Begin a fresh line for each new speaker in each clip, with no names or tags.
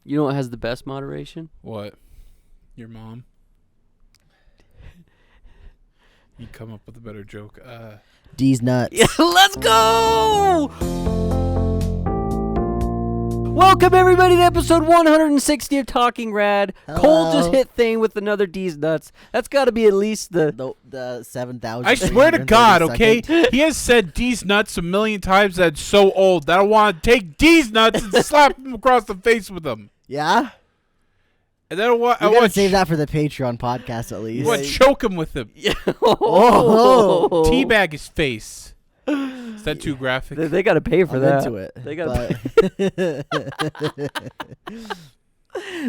You know what has the best moderation?
What? Your mom? You come up with a better joke.
D's nuts.
Yeah, let's go! Welcome everybody to episode 160 of Talking Rad.
Hello.
Cole just hit thing with another D's nuts. That's got to be at least
The 7,000.
I swear to God, okay? He has said D's nuts a million times. That's so old that I want to take D's nuts and slap him across the face with them.
Yeah?
And then I want
to save that for the Patreon podcast at least.
I want to choke him with him.
Oh.
Teabag his face. Is that too graphic?
They got to pay for
I'm
that.
into it.
They got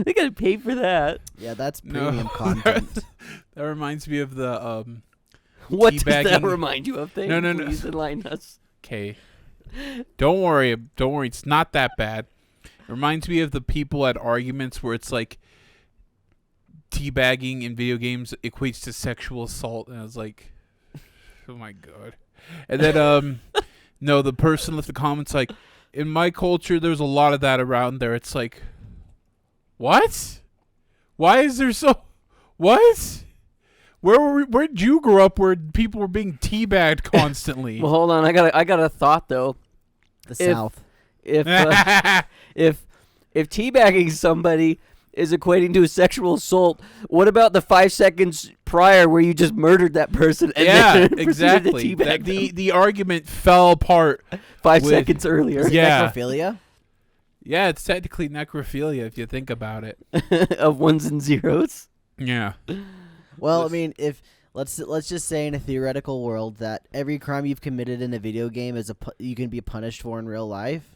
they got to pay for that.
Yeah, that's premium content.
That reminds me of the
What does
teabagging.
that remind you of? Things?
No.
Please enlighten us.
Okay. Don't worry. It's not that bad. It reminds me of the people at arguments where it's like teabagging in video games equates to sexual assault, and I was like, oh my God. And then no, the person left the comments like, in my culture there's a lot of that around there. It's like, what? Why is there so what? Where'd you grow up where people were being teabagged constantly?
Well, hold on. I got a thought though.
The South.
If teabagging somebody is equating to a sexual assault, what about the 5 seconds prior where you just murdered that person? And then proceeded to
exactly.
teabag them?
The argument fell apart
5 seconds earlier.
Is it
Yeah.
necrophilia?
Yeah, it's technically necrophilia if you think about it.
Of ones and zeros.
Yeah.
Well, I mean, if let's just say in a theoretical world that every crime you've committed in a video game is you can be punished for in real life.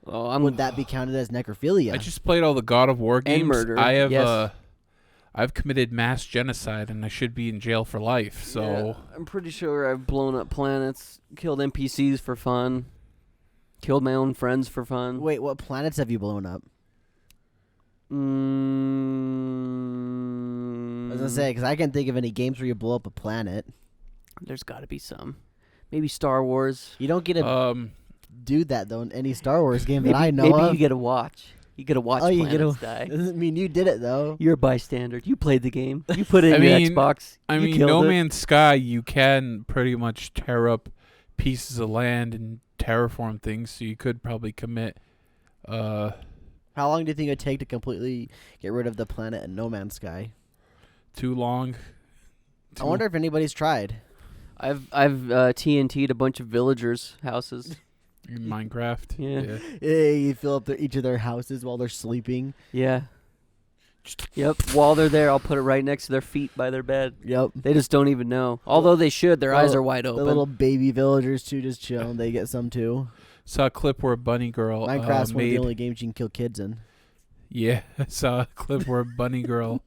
Oh,
Would that be counted as necrophilia?
I just played all the God of War games.
And murder.
I have
Yes.
I've committed mass genocide and I should be in jail for life. So
Yeah, I'm pretty sure I've blown up planets, killed NPCs for fun, killed my own friends for fun.
Wait, what planets have you blown up? I was gonna say, because I can't think of any games where you blow up a planet.
There's got to be some. Maybe Star Wars.
You don't get to do that though in any Star Wars game that I know
maybe
of.
you get to watch. You get to watch planets die.
Doesn't mean you did it though.
You're a bystander. You played the game. You put it in your Xbox.
I
You
mean,
killed
No
it.
Man's Sky, you can pretty much tear up pieces of land and terraform things, so you could probably commit.
How long do you think it would take to completely get rid of the planet in No Man's Sky?
Too long.
I wonder if anybody's tried.
I've TNT'd a bunch of villagers' houses.
In Minecraft.
Yeah.
Yeah, you fill up each of their houses while they're sleeping.
Yeah. Yep. While they're there, I'll put it right next to their feet by their bed.
Yep.
They just don't even know. Although they should. Their eyes are wide open.
The little baby villagers too, just chilling. They get some too.
Saw a clip where a bunny girl
Minecraft's one of
made.
the only games you can kill kids in.
Yeah, I saw a clip where a bunny girl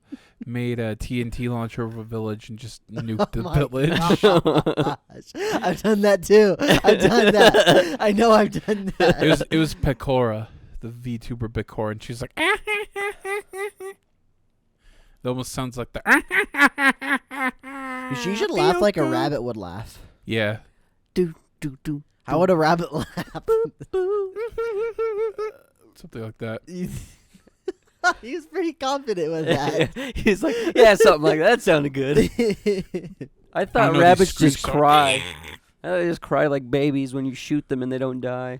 made a TNT launcher over a village and just nuked the village.
I've done that too. I've done that. I know I've done that.
It was Pecora, the VTuber Pecora, and she's like, it almost sounds like the.
She should laugh like a rabbit would laugh.
Yeah.
Do, do, do.
How would a rabbit laugh?
Something like that.
He was pretty confident with that.
He's like, yeah, something like that. That sounded good. I thought rabbits just cry. They just cry like babies when you shoot them and they don't die.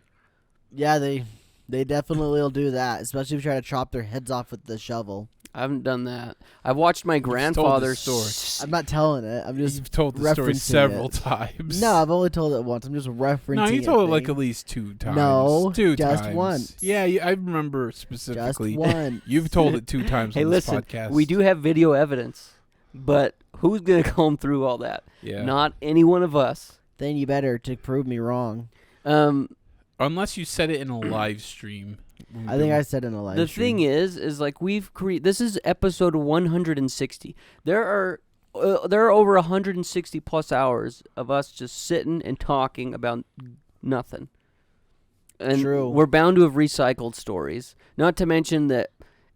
Yeah, they definitely will do that, especially if you try to chop their heads off with the shovel.
I haven't done that. I've watched my grandfather's
story.
I'm not telling it. I'm just
You've told the story
referencing
several
it.
times.
No, I've only told it once. I'm just referencing.
No, you told it like
thing.
at least 2 times.
No,
two
just
times.
once.
Yeah, I remember specifically.
Just once.
You've told it 2 times
Hey,
on this
listen,
podcast.
we do have video evidence, but who's going to comb through all that?
Yeah.
Not any one of us.
Then you better to prove me wrong.
Unless you said it in a live stream.
I think I said in a live
The
stream.
thing is like we've created. This is episode 160. There are over 160 plus hours of us just sitting and talking about nothing. And
True.
We're bound to have recycled stories. Not to mention that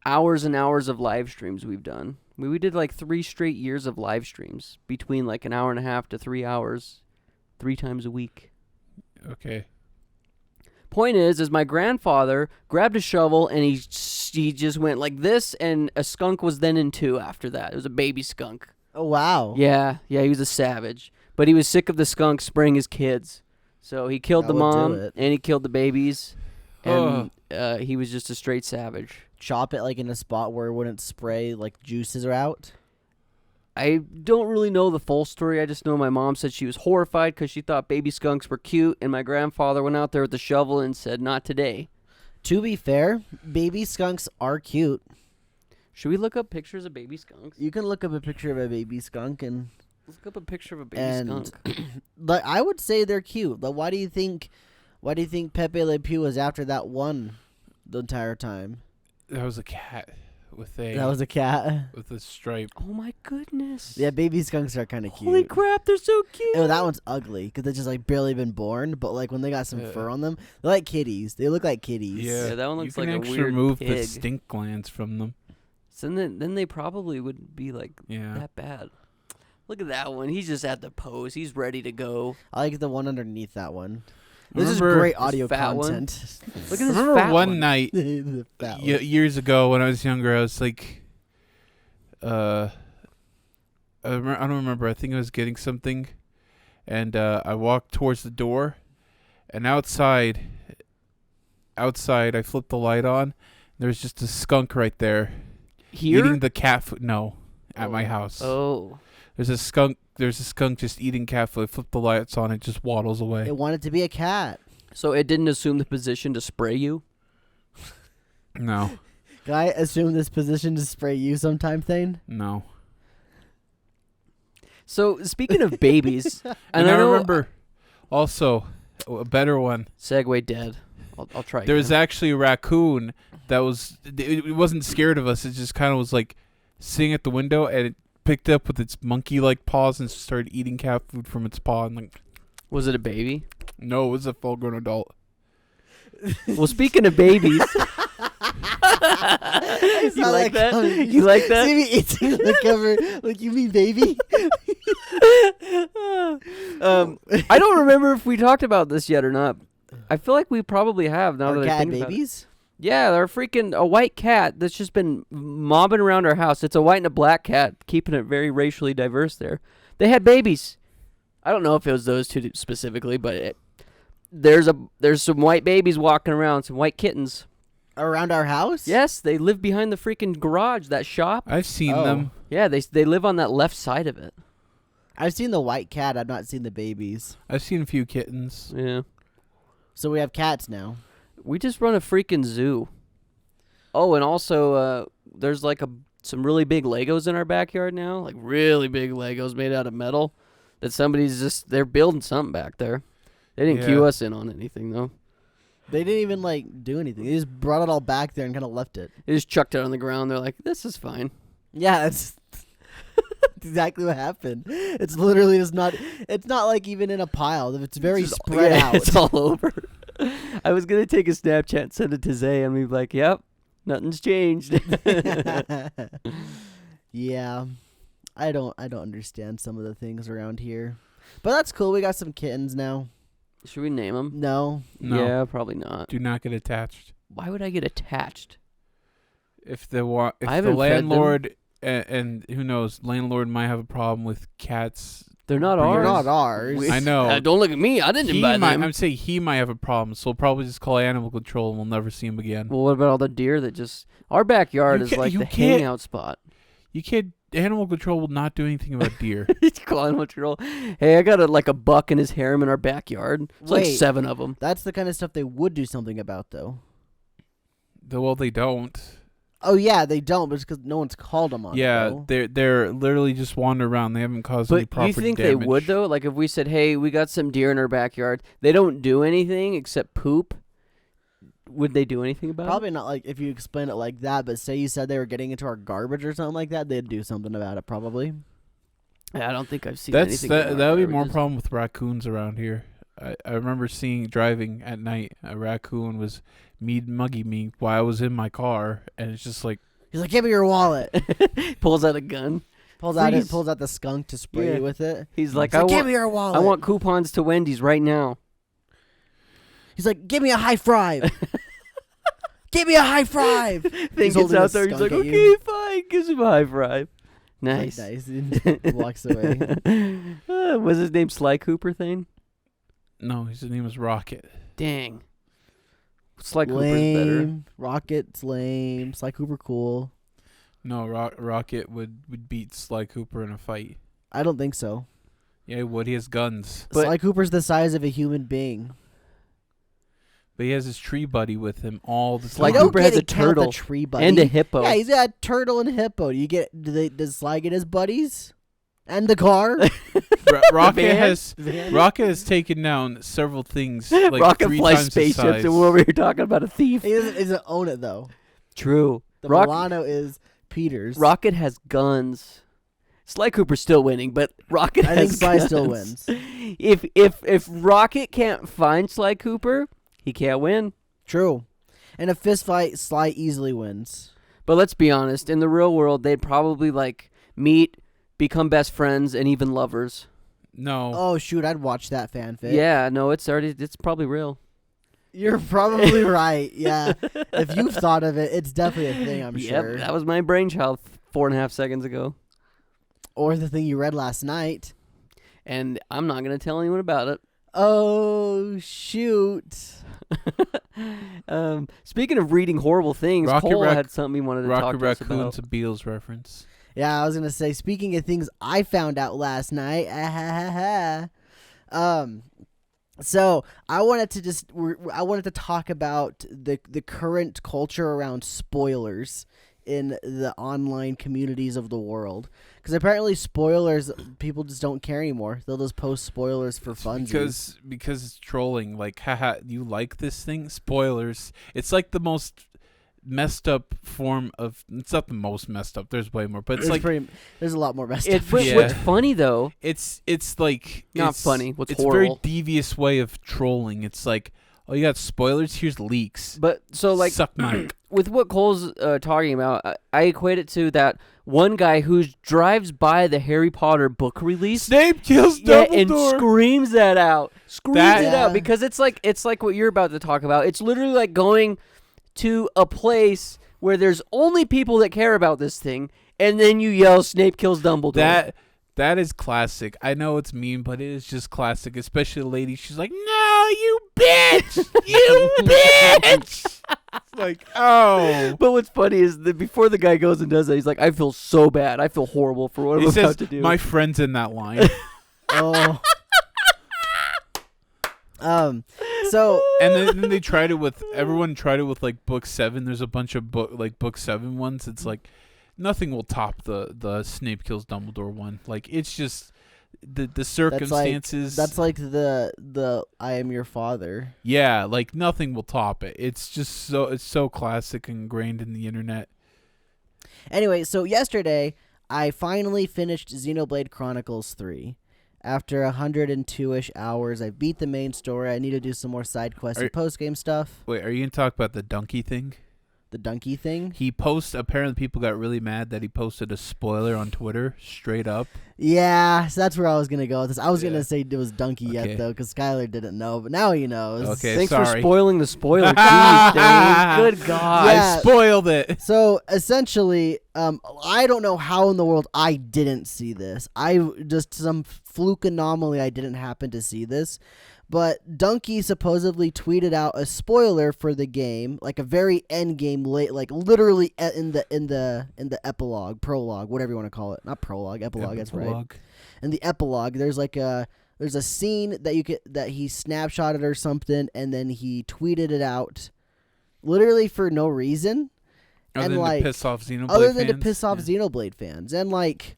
hours and hours of live streams we've done. We did like 3 straight years of live streams between like an hour and a half to 3 hours, 3 times a week.
Okay.
Point is my grandfather grabbed a shovel and he he just went like this, and a skunk was then in two after that. It was a baby skunk.
Oh wow.
Yeah, he was a savage. But he was sick of the skunk spraying his kids. So he killed
That
the
would do
mom,
it.
and he killed the babies. And he was just a straight savage.
Chop it like in a spot where it wouldn't spray, like juices are out.
I don't really know the full story. I just know my mom said she was horrified because she thought baby skunks were cute, and my grandfather went out there with the shovel and said, "Not today."
To be fair, baby skunks are cute.
Should we look up pictures of baby skunks?
You can look up a picture of a baby skunk and
Look up a picture of a baby skunk.
like I would say they're cute. Like, why do you think Pepe Le Pew was after that one the entire time?
That was a cat with a
That was a cat.
with a stripe.
Oh my goodness!
Yeah, baby skunks are kind of cute.
Holy crap, they're so cute.
Oh, that one's ugly because they just like barely been born. But like when they got some
Yeah.
fur on them, they're like kitties. They look like kitties.
Yeah,
that one looks
you can
like a
actually
weird
remove the
pig.
stink glands from them.
So then they probably wouldn't be like
Yeah.
that bad. Look at that one. He's just at the pose. He's ready to go.
I like the one underneath that one. This is
Remember-
great
This
audio
fat one?
content.
Look at this
Remember
fat
one
one.
night
The fat one.
years ago when I was younger, I was like, I don't remember. I think I was getting something, and I walked towards the door, and outside, I flipped the light on. There's just a skunk right there
Here?
eating the cat food. No, at my house.
Oh.
There's a skunk just eating cat food. I flip the lights on, it just waddles away.
It wanted to be a cat.
So it didn't assume the position to spray you?
No,
Can I assume this position to spray you sometime, Thane?
no.
So speaking of babies,
And
and
I
I know
remember also a better one.
Segway dead. I'll try.
There was
again.
actually a raccoon that was. It wasn't scared of us. It just kind of was like sitting at the window, and it picked up with its monkey-like paws and started eating cat food from its paw. And like,
Was it a baby?
no, it was a full-grown adult.
Well, speaking of babies,
I
you
saw
like that?
coming.
You like that?
See me eating the cover. Like, you mean baby?
I don't remember if we talked about this yet or not. I feel like we probably have now
Our
that I
cat
think about it.
babies?
Yeah, they're a white cat that's just been mobbing around our house. It's a white and a black cat, keeping it very racially diverse there. They had babies. I don't know if it was those two specifically, but there's some white babies walking around, some white kittens.
Around our house?
Yes, they live behind the freaking garage, that shop.
I've seen
Oh.
them.
Yeah, they live on that left side of it.
I've seen the white cat. I've not seen the babies.
I've seen a few kittens.
Yeah.
So we have cats now.
We just run a freaking zoo. Oh, and also there's like some really big Legos in our backyard now, like really big Legos made out of metal that they're building something back there. They didn't cue
Yeah.
us in on anything though.
They didn't even like do anything. They just brought it all back there and kind of left it.
They just chucked it on the ground. They're like, "This is fine."
Yeah, that's exactly what happened. It's literally just not. It's not like even in a pile. It's very
It's just-
spread
yeah,
out.
It's all over. I was gonna take a Snapchat, and send it to Zay, and be like, "Yep, nothing's changed."
Yeah, I don't understand some of the things around here, but that's cool. We got some kittens now.
Should we name them?
No,
No.
Yeah, probably not.
Do not get attached.
Why would I get attached?
If the
I
if the
haven't fed them.
landlord and who knows, landlord might have a problem with cats.
They're not
They're
they're
ours.
not ours.
I know.
Don't look at me. I didn't invite them.
I'm saying he might have a problem, so we'll probably just call animal control and we'll never see him again.
Well, what about all the deer that just... Our backyard
You
is
can't-
like
you
the
can't-
hangout spot.
You can't. Animal control will not do anything about deer.
He's calling what control. Hey, I got a buck and his harem in our backyard. It's like
Wait.
7 of them.
That's the kind of stuff they would do something about, though.
Well, they don't.
Oh yeah, they don't, but it's because no one's called them on. it,
Yeah,
though.
they're literally just wander around. They haven't caused any
But
property
you think
damage.
they would, though? Like, if we said, hey, we got some deer in our backyard, they don't do anything except poop, would they do anything about
Probably
it?
not like if you explain it like that, but say you said they were getting into our garbage or something like that, they'd do something about it probably.
Yeah, I don't think I've seen
That's
anything.
that would be more problem with raccoons around here. I remember driving at night, a raccoon was mugging me while I was in my car, and it's just like,
He's like, "Give me your wallet."
Pulls out a gun.
Pulls
Freeze.
out the skunk to spray
Yeah.
you with it.
He's like,
He's
I
like, "Give
want,
me your wallet."
I want coupons to Wendy's right now.
He's like, "Give me a high five." Give me a high five.
Thing
He's
gets
holding a
out there. He's
skunk
like,
at
okay,
you.
fine. Gives him a high five. Nice.
Nice. And walks away.
Was his name Sly Cooper thing?
No, his name was Rocket.
Dang. Sly Cooper's better.
Lame. Rocket's lame. Sly Cooper cool.
No, Rocket would beat Sly Cooper in a fight.
I don't think so.
Yeah, he would. He has guns.
But-
Sly Cooper's the size of a human being.
But he has his tree buddy with him all the
Sly
time.
Cooper has a
count the
turtle
tree buddy.
and a hippo.
Yeah, he's got a turtle and a hippo. Does Sly get his buddies? And the car?
Rocket
van?
has
Van?
Rocket has taken down several things like
Rocket
3
flies
times his
spaceships,
size.
and we're over here talking about a thief.
He doesn't own it, though.
True.
The
Rock-
Milano is Peter's.
Rocket has guns. Sly Cooper's still winning, but Rocket
I
has
think Sly
guns.
still wins.
If Rocket can't find Sly Cooper, he can't win.
True. In a fist fight, Sly easily wins.
But let's be honest, in the real world, they'd probably like meet, become best friends, and even lovers.
No.
Oh, shoot, I'd watch that fanfic.
Yeah, no, it's probably real.
You're probably right, yeah. If you've thought of it, it's definitely a thing, I'm
Yep,
sure.
that was my brainchild 4.5 seconds ago.
Or the thing you read last night.
And I'm not going to tell anyone about it.
Oh, shoot.
Speaking of reading horrible things,
Rocket
Cole
Rac-
had something he wanted to talk
Rocket
to us
Raccoon's
about.
a Beatles reference.
Yeah, I was gonna say. Speaking of things I found out last night, so I wanted to talk about the current culture around spoilers in the online communities of the world, because apparently spoilers, people just don't care anymore. They'll just post spoilers for funsies.
Because it's trolling. Like, haha, you like this thing? Spoilers. It's like the most messed up form of. It's not the most messed up. There's way more, but it's
There's a lot more messed
It,
up.
but
Yeah.
What's funny though,
it's like
not
it's,
funny. What's
it's
horrible?
a very devious way of trolling. It's like, oh, you got spoilers. Here's leaks.
But so like
Suck my.
with what Cole's talking about, I equate it to that one guy who drives by the Harry Potter book release.
Snape kills
Yeah,
Dumbledore.
and screams that out. Screams
That-
it out
Yeah.
because it's like what you're about to talk about. It's literally like going to a place where there's only people that care about this thing, and then you yell, "Snape kills Dumbledore."
That is classic. I know it's mean, but it is just classic. Especially the lady. She's like, "No, you bitch, you bitch." It's like, oh.
But what's funny is that before the guy goes and does that, he's like, "I feel so bad. I feel horrible for what
He
I'm
says,
about to do."
"My friend's in that line."
Oh. So
And then they tried it with everyone. Tried it with like book 7. There's a bunch of book 7 ones. It's like nothing will top the Snape kills Dumbledore one. Like, it's just the circumstances.
that's like the I am your father.
Yeah, like nothing will top it. It's just it's so classic and ingrained in the internet.
Anyway, so yesterday I finally finished Xenoblade Chronicles 3. After 102-ish hours, I beat the main story. I need to do some more side quests and post-game stuff.
Wait, are you gonna talk about the donkey thing?
The donkey thing.
Apparently people got really mad that he posted a spoiler on Twitter straight up.
Yeah, so that's where I was going to go with this. I was
Yeah.
going to say it was donkey
Okay.
yet, though, because Skylar didn't know, but now he knows.
Okay,
Thanks for
sorry.
spoiling the spoiler. Jeez, Dave. Good God.
Yeah.
I spoiled it.
So essentially, I don't know how in the world I didn't see this. I just some fluke anomaly. I didn't happen to see this, but Donkey supposedly tweeted out a spoiler for the game, like a very end game, late, like literally in the epilogue, prologue, whatever you want to call it. Not prologue, epilogue. That's right. In the epilogue, there's a scene that he snapshotted or something, and then he tweeted it out, literally for no reason.
Other
And,
than
like,
to piss off Xenoblade
Other than to
fans?
piss off
Yeah.
Xenoblade fans. And, like,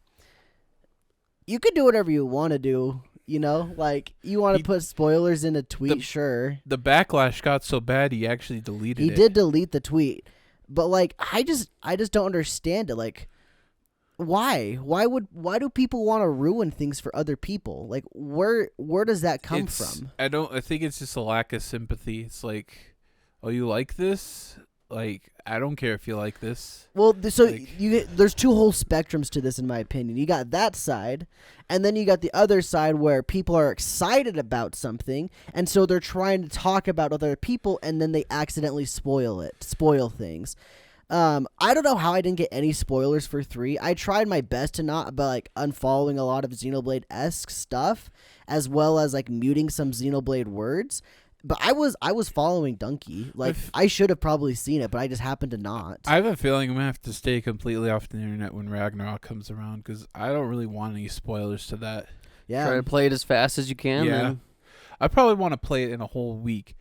you could do whatever you want to do, you know? Like, you want to put spoilers in a tweet, sure.
The backlash got so bad he actually deleted
He
it.
did delete the tweet. But, like, I just don't understand it. Like, why? Why do people want to ruin things for other people? Like, where does that come from?
I think it's just a lack of sympathy. It's like, oh, you like this? Like, I don't care if you like this.
Well, so
Like-
there's two whole spectrums to this, in my opinion. You got that side, and then you got the other side where people are excited about something, and so they're trying to talk about other people, and then they accidentally spoil things. I don't know how I didn't get any spoilers for 3. I tried my best to not, but like unfollowing a lot of Xenoblade-esque stuff, as well as like muting some Xenoblade words. But I was following Donkey. Like, I should have probably seen it, but I just happened to not.
I have a feeling I'm going to have to stay completely off the internet when Ragnarok comes around because I don't really want any spoilers to that.
Yeah.
Try to play it as fast as you can.
Yeah.
Then.
I probably want to play it in a whole week.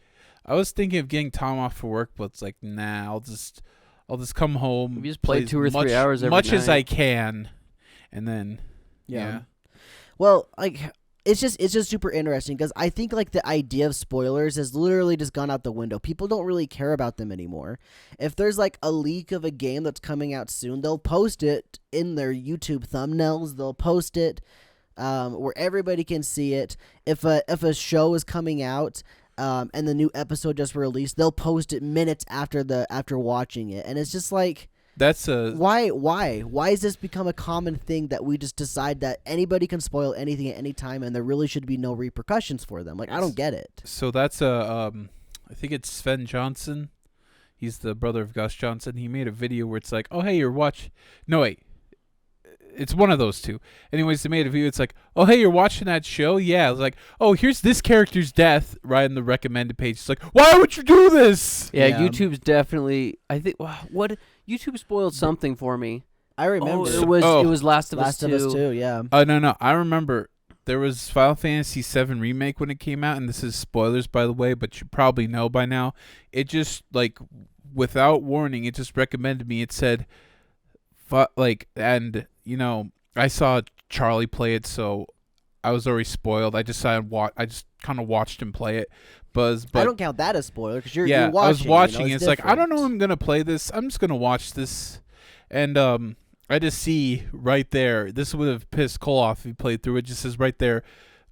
I was thinking of getting time off for work, but it's like, nah, I'll just come home.
If you just play 2 or 3
much,
hours every
much as
night.
I can, and then yeah.
Well, like it's just super interesting because I think like the idea of spoilers has literally just gone out the window. People don't really care about them anymore. If there's like a leak of a game that's coming out soon, they'll post it in their YouTube thumbnails. They'll post it where everybody can see it. If a show is coming out and the new episode just released, they'll post it minutes after watching it, and it's just like.
That's a
Why has this become a common thing that we just decide that anybody can spoil anything at any time and there really should be no repercussions for them? Like, I don't get it.
so that's a I think it's Sven Johnson. He's the brother of Gus Johnson. He made a video where it's like, oh hey, it's one of those two. Anyways, they made a video. It's like, oh hey, you're watching that show? Yeah. It's like, oh, here's this character's death right on the recommended page. It's like, why would you do this?
Yeah,
Yeah.
YouTube's definitely. I think what YouTube spoiled something for me.
I remember.
Oh, it was Last of
Last
Us
of Us 2, yeah.
No. I remember there was Final Fantasy VII Remake when it came out, and this is spoilers, by the way, but you probably know by now. It just, like, without warning, it just recommended me. It said, and, you know, I saw Charlie play it, so I was already spoiled. I just kind of watched him play it. But
I don't count that as spoiler because you're
yeah,
watching.
I was watching.
You know,
It's like, I don't know if I'm going to play this. I'm just going to watch this. And I just see right there, this would have pissed Cole off if he played through it. Just says right there,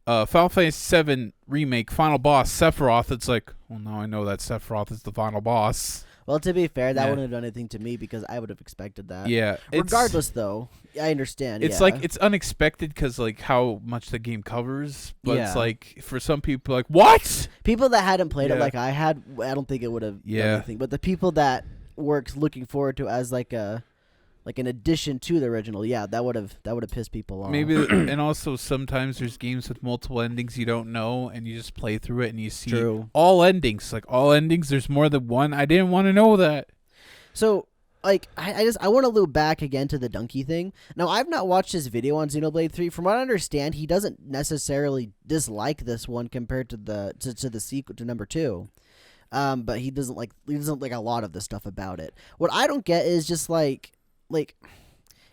Final Fantasy VII Remake, final boss, Sephiroth. It's like, well, now I know that Sephiroth is the final boss.
Well, to be fair, that
Yeah.
wouldn't have done anything to me because I would have expected that.
Yeah.
Regardless, though, I understand.
It's
yeah.
like, it's unexpected because, like, how much the game covers. But
Yeah.
it's like, for some people, like, what?
people that hadn't played it
Yeah.
like I had, I don't think it would have done
Yeah.
anything. But the people that were looking forward to it as like an addition to the original, yeah, that would have pissed people off.
Maybe, and also sometimes there's games with multiple endings you don't know, and you just play through it and you see
True.
all endings. Like, all endings, there's more than one. I didn't want to know that.
So, like, I want to loop back again to the donkey thing. Now, I've not watched his video on Xenoblade 3. From what I understand, he doesn't necessarily dislike this one compared to the sequel to number 2. But he doesn't like a lot of the stuff about it. What I don't get is just like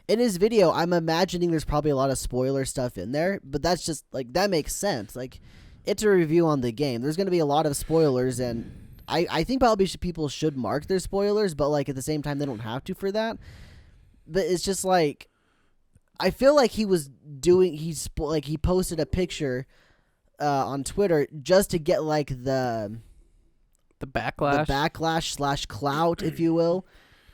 in his video, I'm imagining there's probably a lot of spoiler stuff in there, but that's just like that makes sense. Like, it's a review on the game. There's going to be a lot of spoilers, and I think probably people should mark their spoilers, but like at the same time they don't have to for that. But it's just like I feel like he posted a picture on Twitter just to get like the backlash / clout, if you will,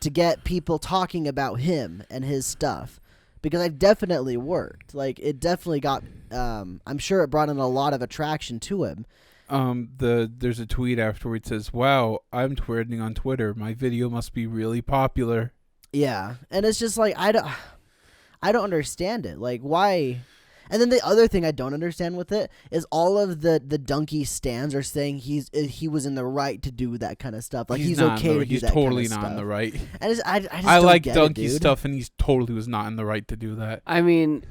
to get people talking about him and his stuff. Because I've definitely worked. Like, it definitely got I'm sure it brought in a lot of attraction to him.
There's a tweet afterwards that says, "Wow, I'm tweeting on Twitter. My video must be really popular."
Yeah. And it's just like I don't understand it. Like, why? And then the other thing I don't understand with it is all of the donkey stands are saying he was in the right to do that kind of stuff. Like, he's okay to do
He's
that
totally
kind of
not in
stuff.
the right.
And I just
I
don't
like
get
donkey
it, dude.
stuff, and he's totally was not in the right to do that.
I mean,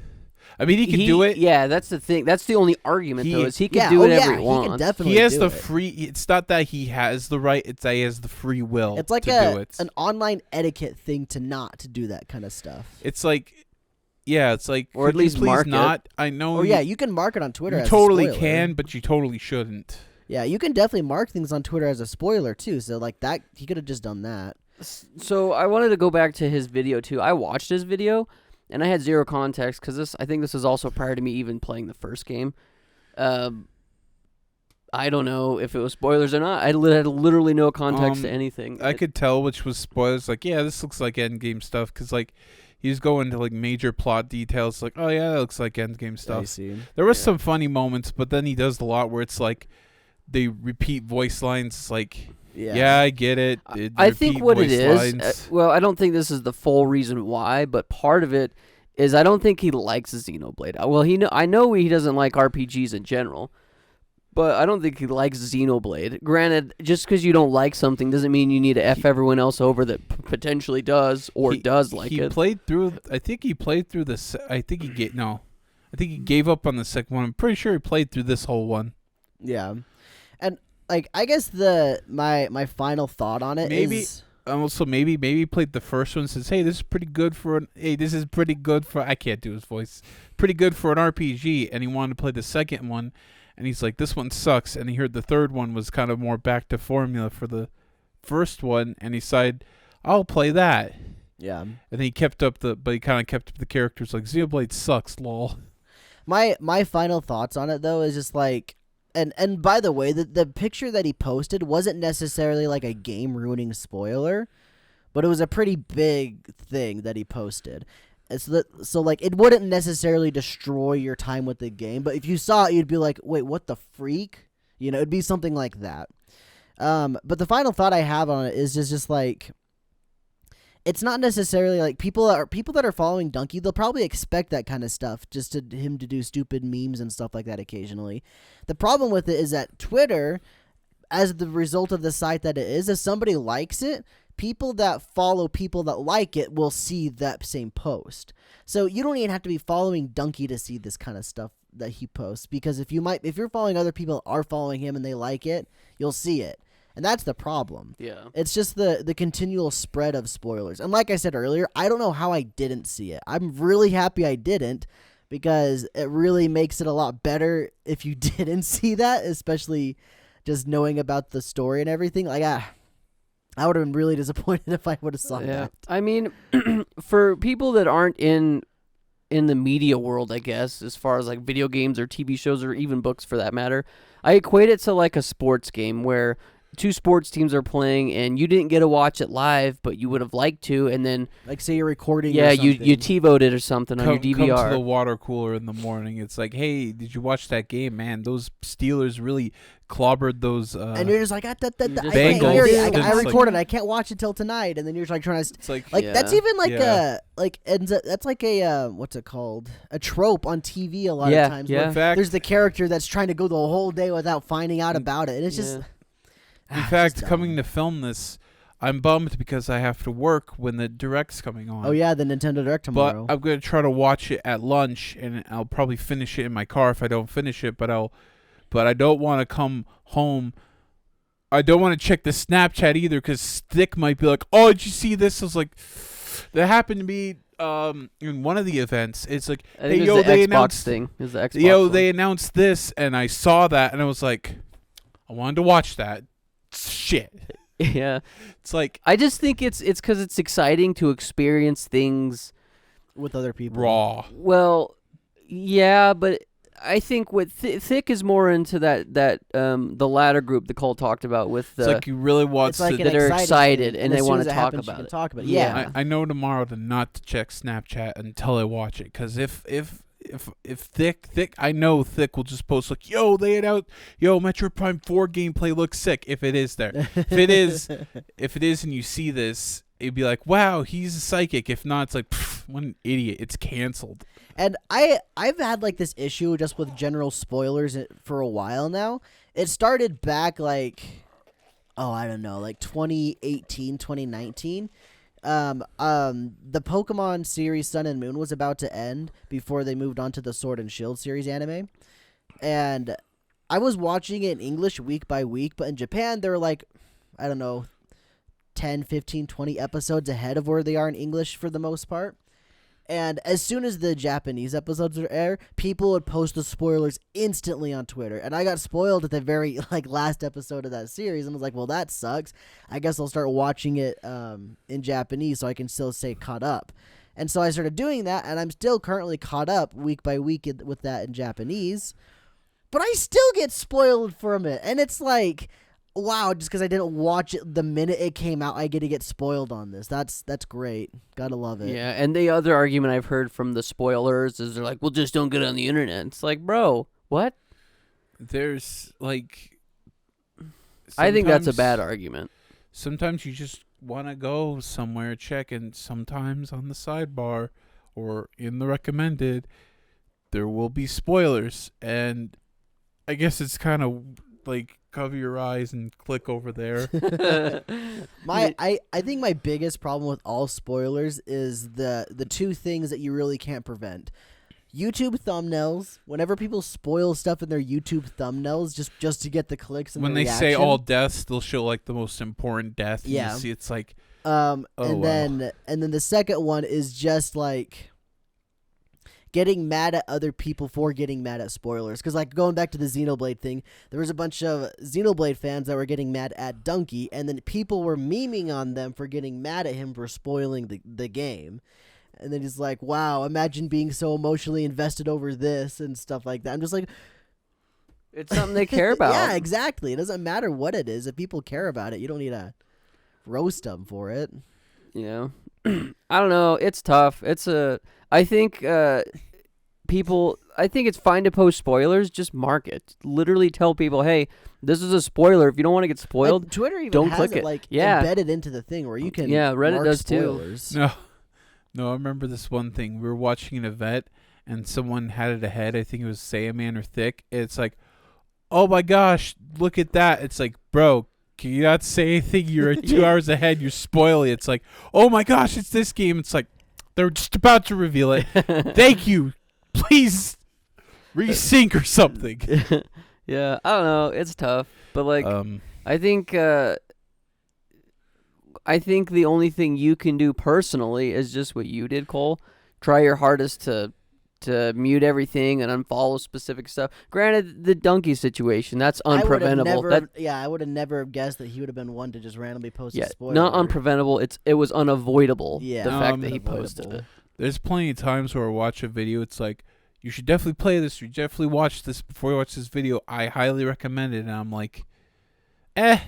he can do it.
Yeah, that's the thing. That's the only argument, though, is he can
Yeah,
do
oh,
whatever
yeah,
he
he
wants.
can definitely
He has
do
the
it.
free. It's not that he has the right. It's that he has the free will.
It's like
to do it.
an online etiquette thing to not to do that kind of stuff.
It's like, yeah, it's like,
Or at
could you
least
please
mark it.
not. I know.
Oh yeah, you can mark it on Twitter.
you
as
totally
a spoiler.
can, but you totally shouldn't.
Yeah, you can definitely mark things on Twitter as a spoiler too. So like that, he could have just done that.
So I wanted to go back to his video too. I watched his video, and I had zero context because I think this was also prior to me even playing the first game. I don't know if it was spoilers or not. I had literally no context to anything.
I could tell which was spoilers. Like, yeah, this looks like Endgame stuff because like he's going to like major plot details. Like, oh yeah, that looks like Endgame
I
stuff.
see.
There was some funny moments, but then he does a lot where it's like they repeat voice lines. It's like, yeah, I get it.
I think what it is,
lines.
well, I don't think this is the full reason why, but part of it is I don't think he likes Xenoblade. Well, I know he doesn't like RPGs in general, but I don't think he likes Xenoblade. Granted, just because you don't like something doesn't mean you need to F everyone else over that potentially does or does like
he
it.
Played through. I think he played through this. I think he gave up on the second one. I'm pretty sure he played through this whole one.
Yeah, and like I guess my final thought on it is
also maybe he played the first one and says, hey, this is pretty good for I can't do his voice. Pretty good for an RPG, and he wanted to play the second one. And he's like, this one sucks. And he heard the third one was kind of more back to formula for the first one. And he decided, I'll play that.
Yeah.
And then he kind of kept up the characters like, Xenoblade sucks, lol.
My final thoughts on it, though, is just like, and by the way, the picture that he posted wasn't necessarily like a game-ruining spoiler, but it was a pretty big thing that he posted. So like it wouldn't necessarily destroy your time with the game, but if you saw it, you'd be like, "Wait, what the freak?" You know, it'd be something like that. But the final thought I have on it is just like, it's not necessarily like people that are following Dunkey, they'll probably expect that kind of stuff, just him to do stupid memes and stuff like that occasionally. The problem with it is that Twitter, as the result of the site that it is, if somebody likes it, people that follow people that like it will see that same post. So you don't even have to be following Dunkey to see this kind of stuff that he posts, because if you're following other people that are following him and they like it, you'll see it. And that's the problem.
Yeah.
It's just the continual spread of spoilers. And like I said earlier, I don't know how I didn't see it. I'm really happy I didn't, because it really makes it a lot better if you didn't see that, especially just knowing about the story and everything. Like, I would have been really disappointed if I would have saw that.
I mean, for people that aren't in the media world, I guess, as far as like video games or TV shows or even books for that matter, I equate it to like a sports game where two sports teams are playing and you didn't get to watch it live, but you would have liked to, and then
like say you're recording.
Yeah,
or something.
you TiVoed it or something on your DVR.
Come to the water cooler in the morning. It's like, hey, did you watch that game? Man, those Steelers really clobbered those.
And you're just like, I can't
Bengals.
hear it. I
It's
recorded. I can't watch it till tonight. And then you're like trying to.
It's like
that's even like that's like a what's it called? A trope on TV a lot of times.
Yeah.
In fact, there's the character that's trying to go the whole day without finding out about it, and it's just.
In fact, coming to film this, I'm bummed because I have to work when the Direct's coming on.
Oh yeah, the Nintendo Direct tomorrow.
But I'm gonna try to watch it at lunch, and I'll probably finish it in my car if I don't finish it. But I don't want to come home. I don't want to check the Snapchat either, because Stick might be like, "Oh, did you see this?" I was like, that happened to me in one of the events. It's like,
I think
hey, yo, they
Xbox
announced
thing. It was the Xbox
yo,
one.
they announced this, and I saw that, and I was like, I wanted to watch that. Shit.
Yeah.
It's like,
I just think it's because it's exciting to experience things
with other people.
Raw.
Well, yeah, but I think what Thick is more into that the latter group the Cole talked about with the
it's like you really want
It's like
to.
an
that are
exciting
excited
thing,
and
as
they
soon
want
as
to
it
talk
happens, you
about
can
it.
talk about it.
Yeah.
I know tomorrow to not to check Snapchat until I watch it, because if Thick, I know Thick will just post like, yo, they announced, Metroid Prime 4 gameplay looks sick, if it is there. if it is and you see this, it'd be like, wow, he's a psychic. If not, it's like, what an idiot. It's canceled.
And I've had like this issue just with general spoilers for a while now. It started back like, I don't know, like 2018, 2019. The Pokemon series Sun and Moon was about to end before they moved on to the Sword and Shield series anime. And I was watching it in English week by week, but in Japan they're like, I don't know, 10, 15, 20 episodes ahead of where they are in English for the most part. And as soon as the Japanese episodes would air, people would post the spoilers instantly on Twitter. And I got spoiled at the very last episode of that series, and was like, well, that sucks. I guess I'll start watching it in Japanese so I can still stay caught up. And so I started doing that, and I'm still currently caught up week by week with that in Japanese. but I still get spoiled from it, and it's like, wow, just because I didn't watch it the minute it came out, I get to get spoiled on this. That's great. Gotta love it.
Yeah, and the other argument I've heard from the spoilers is they're like, well, just don't get on the internet. It's like, bro, what?
There's like,
I think that's a
sometimes-
bad argument.
Sometimes you just want to go somewhere, check, and sometimes on the sidebar or in the recommended, there will be spoilers. And I guess it's kind of like cover your eyes and click over there.
I think my biggest problem with all spoilers is the two things that you really can't prevent. YouTube thumbnails. Whenever people spoil stuff in their YouTube thumbnails just to get the clicks and
When
the
they say
reaction.
all deaths, they'll show like the most important death. And
Yeah.
you see, it's like,
and
wow.
then the second one is just like getting mad at other people for getting mad at spoilers. Because like going back to the Xenoblade thing, there was a bunch of Xenoblade fans that were getting mad at Donkey, and then people were memeing on them for getting mad at him for spoiling the game. And then he's like, wow, imagine being so emotionally invested over this and stuff like that. I'm just like,
It's something they care about.
yeah, exactly. It doesn't matter what it is. If people care about it, you don't need to roast them for it.
You know, I don't know. It's tough. I think people. I think it's fine to post spoilers. Just mark it. Literally tell people, hey, this is a spoiler. If you don't want to get spoiled,
Like, Twitter even
don't
has
click
it
it.
like
Yeah.
embedded into the thing where you can
Yeah, Reddit
mark
does too.
spoilers.
No, I remember this one thing. We were watching an event, and someone had it ahead. I think it was Sandman or Thick. It's like, oh my gosh, look at that. It's like, bro, can you not say anything? You're 2 hours ahead. You're spoiling. It's like, oh my gosh, it's this game. It's like, they're just about to reveal it. Thank you. Please resync or something.
Yeah, I don't know. It's tough, but like, I think the only thing you can do personally is just what you did, Cole. Try your hardest to mute everything and unfollow specific stuff. Granted, the donkey situation, that's unpreventable.
I would have never guessed that he would have been one to just randomly post
Yeah,
a spoiler.
not unpreventable. It was unavoidable.
Yeah,
the fact that he
unavoidable.
posted it.
There's plenty of times where I watch a video. It's like, you should definitely play this. You definitely watch this before you watch this video. I highly recommend it. And I'm like, And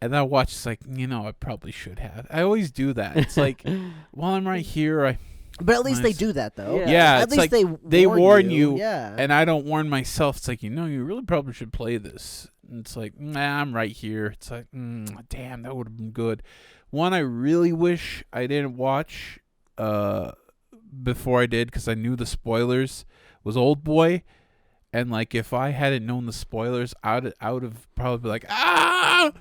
I watch, it's like, I probably should have. I always do that. It's like, while I'm right here,
But at least they do that though.
Yeah,
At
it's
least
like
they
warn you.
Yeah.
and I don't warn myself. It's like, you really probably should play this. And it's like, nah, I'm right here. It's like, damn, that would have been good. One I really wish I didn't watch before I did, because I knew the spoilers, was Old Boy. And like, if I hadn't known the spoilers, I would have probably been like, ah!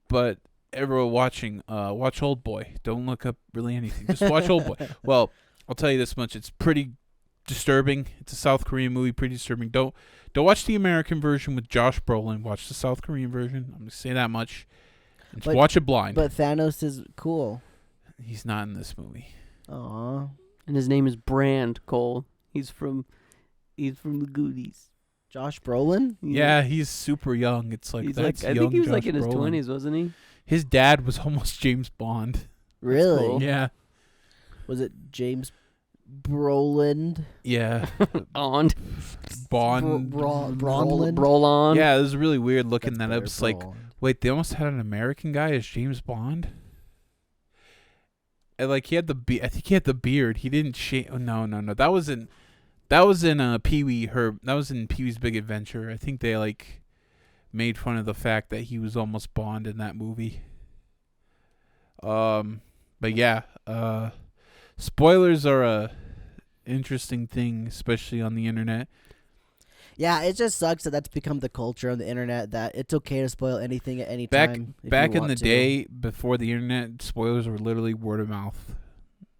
But everyone watching, watch Old Boy. Don't look up really anything. Just watch Old Boy. Well, I'll tell you this much: it's pretty disturbing. It's a South Korean movie, pretty disturbing. Don't watch the American version with Josh Brolin. Watch the South Korean version. I'm gonna say that much. And just watch it blind.
But Thanos is cool.
He's not in this movie.
Aw.
And his name is Brand, Cole. He's from the Goonies.
Josh Brolin?
Yeah, he's super young. It's like,
He's
that's
I
young
think he was
Josh
like in his
Brolin.
20s, wasn't he?
His dad was almost James Bond.
Really?
cool.
Yeah,
Was it James Brolin?
yeah,
On.
Bond.
Bronlund?
Brolon.
Yeah, it was really weird looking
That's
that up.
better,
It's like,
Brolin.
wait, they almost had an American guy as James Bond. And like, he had the I think he had the beard. He didn't shave. Oh, no. That was in Pee-wee. That was in Pee-wee's Big Adventure. I think they like made fun of the fact that he was almost Bond in that movie. But yeah, spoilers are a interesting thing, especially on the internet.
Yeah, it just sucks that that's become the culture on the internet, that it's okay to spoil anything at any time. if
Back
you
in
want
the
to.
day, before the internet, spoilers were literally word of mouth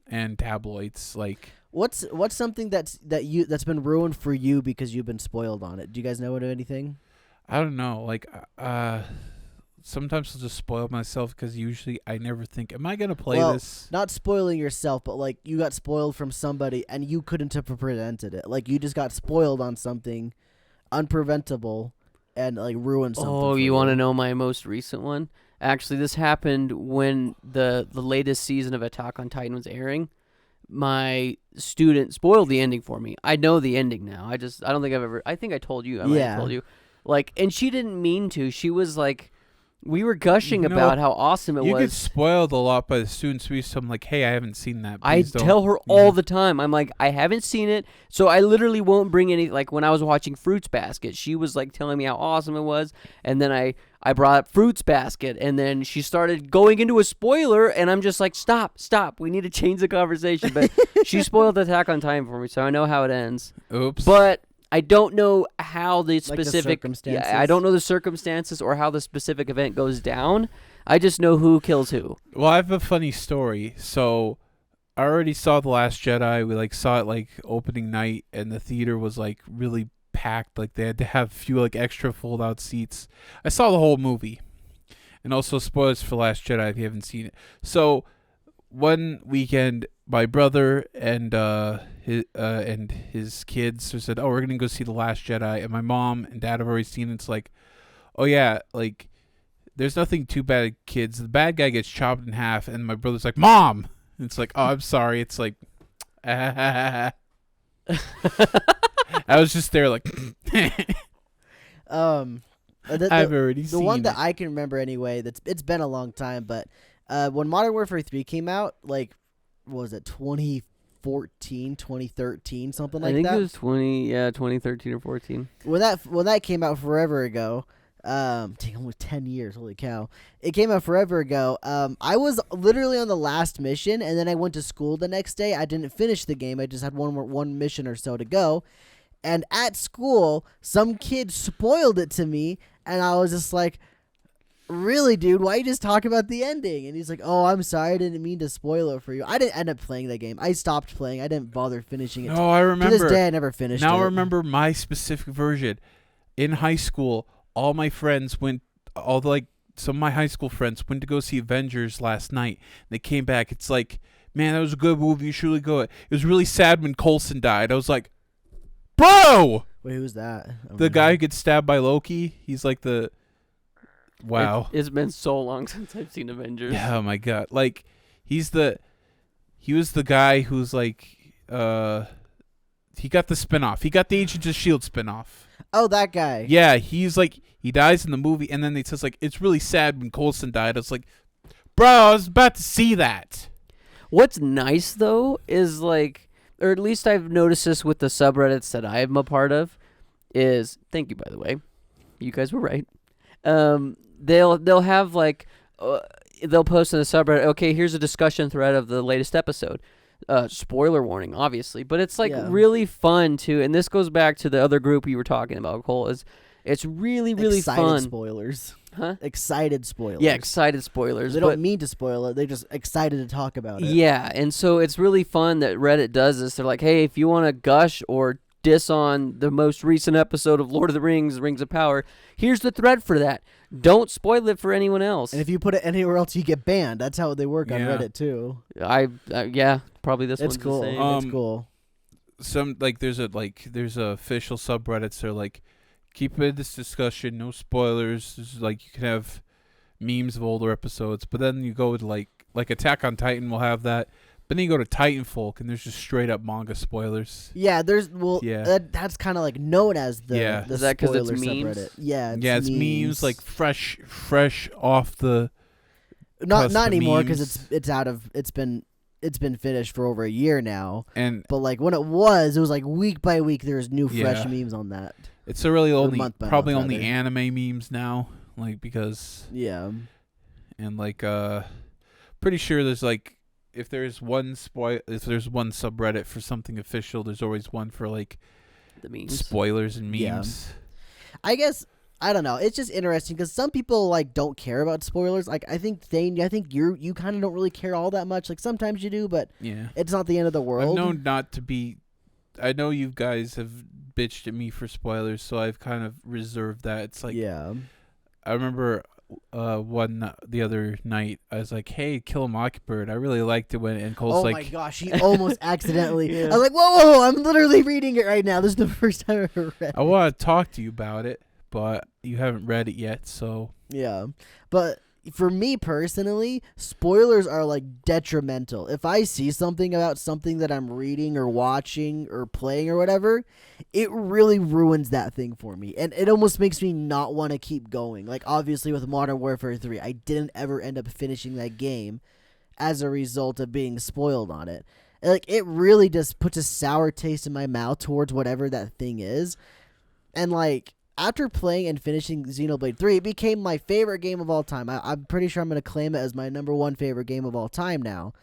and tabloids. Like,
What's something that's been ruined for you because you've been spoiled on it? Do you guys know of anything?
I don't know. Like, sometimes I'll just spoil myself because usually I never think, am I gonna play
Well,
this?
Not spoiling yourself, but like you got spoiled from somebody and you couldn't have prevented it. Like you just got spoiled on something unpreventable and like ruined something.
Oh,
for
you want to know my most recent one? Actually, this happened when the latest season of Attack on Titan was airing. my student spoiled the ending for me. I know the ending now. I don't think I've ever. I think I told you. I might have told you. Like, and she didn't mean to. She was like, we were gushing about how awesome it was.
You get spoiled a lot by the students. I'm like, hey, I haven't seen that.
I
Please don't.
tell her all the time. I'm like, I haven't seen it, so I literally won't bring any. Like when I was watching Fruits Basket, she was like telling me how awesome it was, and then I brought up Fruits Basket, and then she started going into a spoiler, and I'm just like, stop, we need to change the conversation. But she spoiled Attack on Titan for me, so I know how it ends.
Oops.
But I don't know how the specific
circumstances?
I don't know the circumstances or how the specific event goes down. I just know who kills who.
Well, I have a funny story. So I already saw The Last Jedi. We like saw it like opening night, and the theater was like really packed. Like they had to have a few like extra fold out seats. I saw the whole movie. And also spoilers for Last Jedi if you haven't seen it. So one weekend my brother and his kids said, "Oh, we're gonna go see The Last Jedi," and my mom and dad have already seen it. It's like, oh yeah, like there's nothing too bad, kids. The bad guy gets chopped in half, and my brother's like, "Mom," and it's like, "Oh, I'm sorry." It's like, I was just there like,
I've
already
the
seen
one that
it.
I can remember anyway. It's been a long time, but when Modern Warfare 3 came out, like, what was it, 2014, 2013, something like
I think
that?
it was 2013 or 14.
When that came out forever ago, almost 10 years, holy cow. It came out forever ago. I was literally on the last mission, and then I went to school the next day. I didn't finish the game. I just had one mission or so to go. And at school, some kid spoiled it to me, and I was just like, really, dude, why you just talk about the ending? And he's like, oh, I'm sorry, I didn't mean to spoil it for you. I didn't end up playing that game. I stopped playing. I didn't bother finishing it.
No, I remember.
To this day, I never finished it.
Now I remember my specific version. In high school, all my friends went, some of my high school friends went to go see Avengers last night. They came back. It's like, man, that was a good movie. You should really go. It was really sad when Coulson died. I was like, bro!
Wait, who's that?
The guy who gets stabbed by Loki. He's like the... Wow.
It's been so long since I've seen Avengers.
Yeah, oh my god. Like, he was the guy who's like, he got the spinoff. He got the Agents of S.H.I.E.L.D. spinoff.
Oh, that guy.
Yeah, he's like, he dies in the movie, and then it says like, it's really sad when Coulson died. I was like, bro, I was about to see that.
What's nice though is like, or at least I've noticed this with the subreddits that I'm a part of, is, thank you by the way, you guys were right. They'll have like they'll post in the subreddit, okay, here's a discussion thread of the latest episode. Spoiler warning, obviously, but it's like really fun to, and this goes back to the other group you were talking about, Cole, is it's really
excited
fun.
Spoilers.
Huh?
Excited spoilers.
Yeah, excited spoilers.
They don't mean to spoil it. They're just excited to talk about it.
Yeah, and so it's really fun that Reddit does this. They're like, hey, if you want to gush or diss on the most recent episode of Lord of the Rings, Rings of Power, here's the thread for that. Don't spoil it for anyone else.
And if you put it anywhere else, you get banned. That's how they work on Reddit too.
Yeah, probably this one's
cool.
the same.
It's cool.
Some there's a official subreddits. They're like, keep in this discussion, no spoilers. This is like, you can have memes of older episodes, but then you go to like Attack on Titan will have that. But then you go to Titanfolk, and there's just straight up manga spoilers.
Yeah, that's kind of like known as the
Is that 'cause it's
spoiler
memes?
subreddit. Yeah,
It's memes like fresh off the.
not
cusp of
anymore
memes.
because it's been finished for over a year now.
And
But like when it was like week by week there's new fresh
Yeah.
memes on that.
it's a really only
month by
probably
month,
only
rather.
anime memes now, like, because
Yeah.
and like pretty sure there's like, if there's one subreddit for something official, there's always one for like
The memes.
spoilers and memes.
Yeah. I guess I don't know. It's just interesting because some people like don't care about spoilers. Like I think you kind of don't really care all that much. Like sometimes you do, but
Yeah.
it's not the end of the world.
I've known not to be. I know you guys have bitched at me for spoilers, so I've kind of reserved that. It's like,
yeah.
I remember the other night, I was like, hey, Kill a Mockingbird. I really liked it when, and Cole's
Oh
like,
my gosh, he almost accidentally.
Yeah.
I was like, whoa, I'm literally reading it right now. This is the first time I've ever read
I want to talk to you about it, but you haven't read it yet, so.
Yeah. But for me personally, spoilers are like detrimental. If I see something about something that I'm reading or watching or playing or whatever, it really ruins that thing for me. And it almost makes me not want to keep going. Like, obviously with Modern Warfare 3, I didn't ever end up finishing that game as a result of being spoiled on it. And, like, it really just puts a sour taste in my mouth towards whatever that thing is. And, like, after playing and finishing Xenoblade 3, it became my favorite game of all time. I'm pretty sure I'm going to claim it as my number one favorite game of all time now.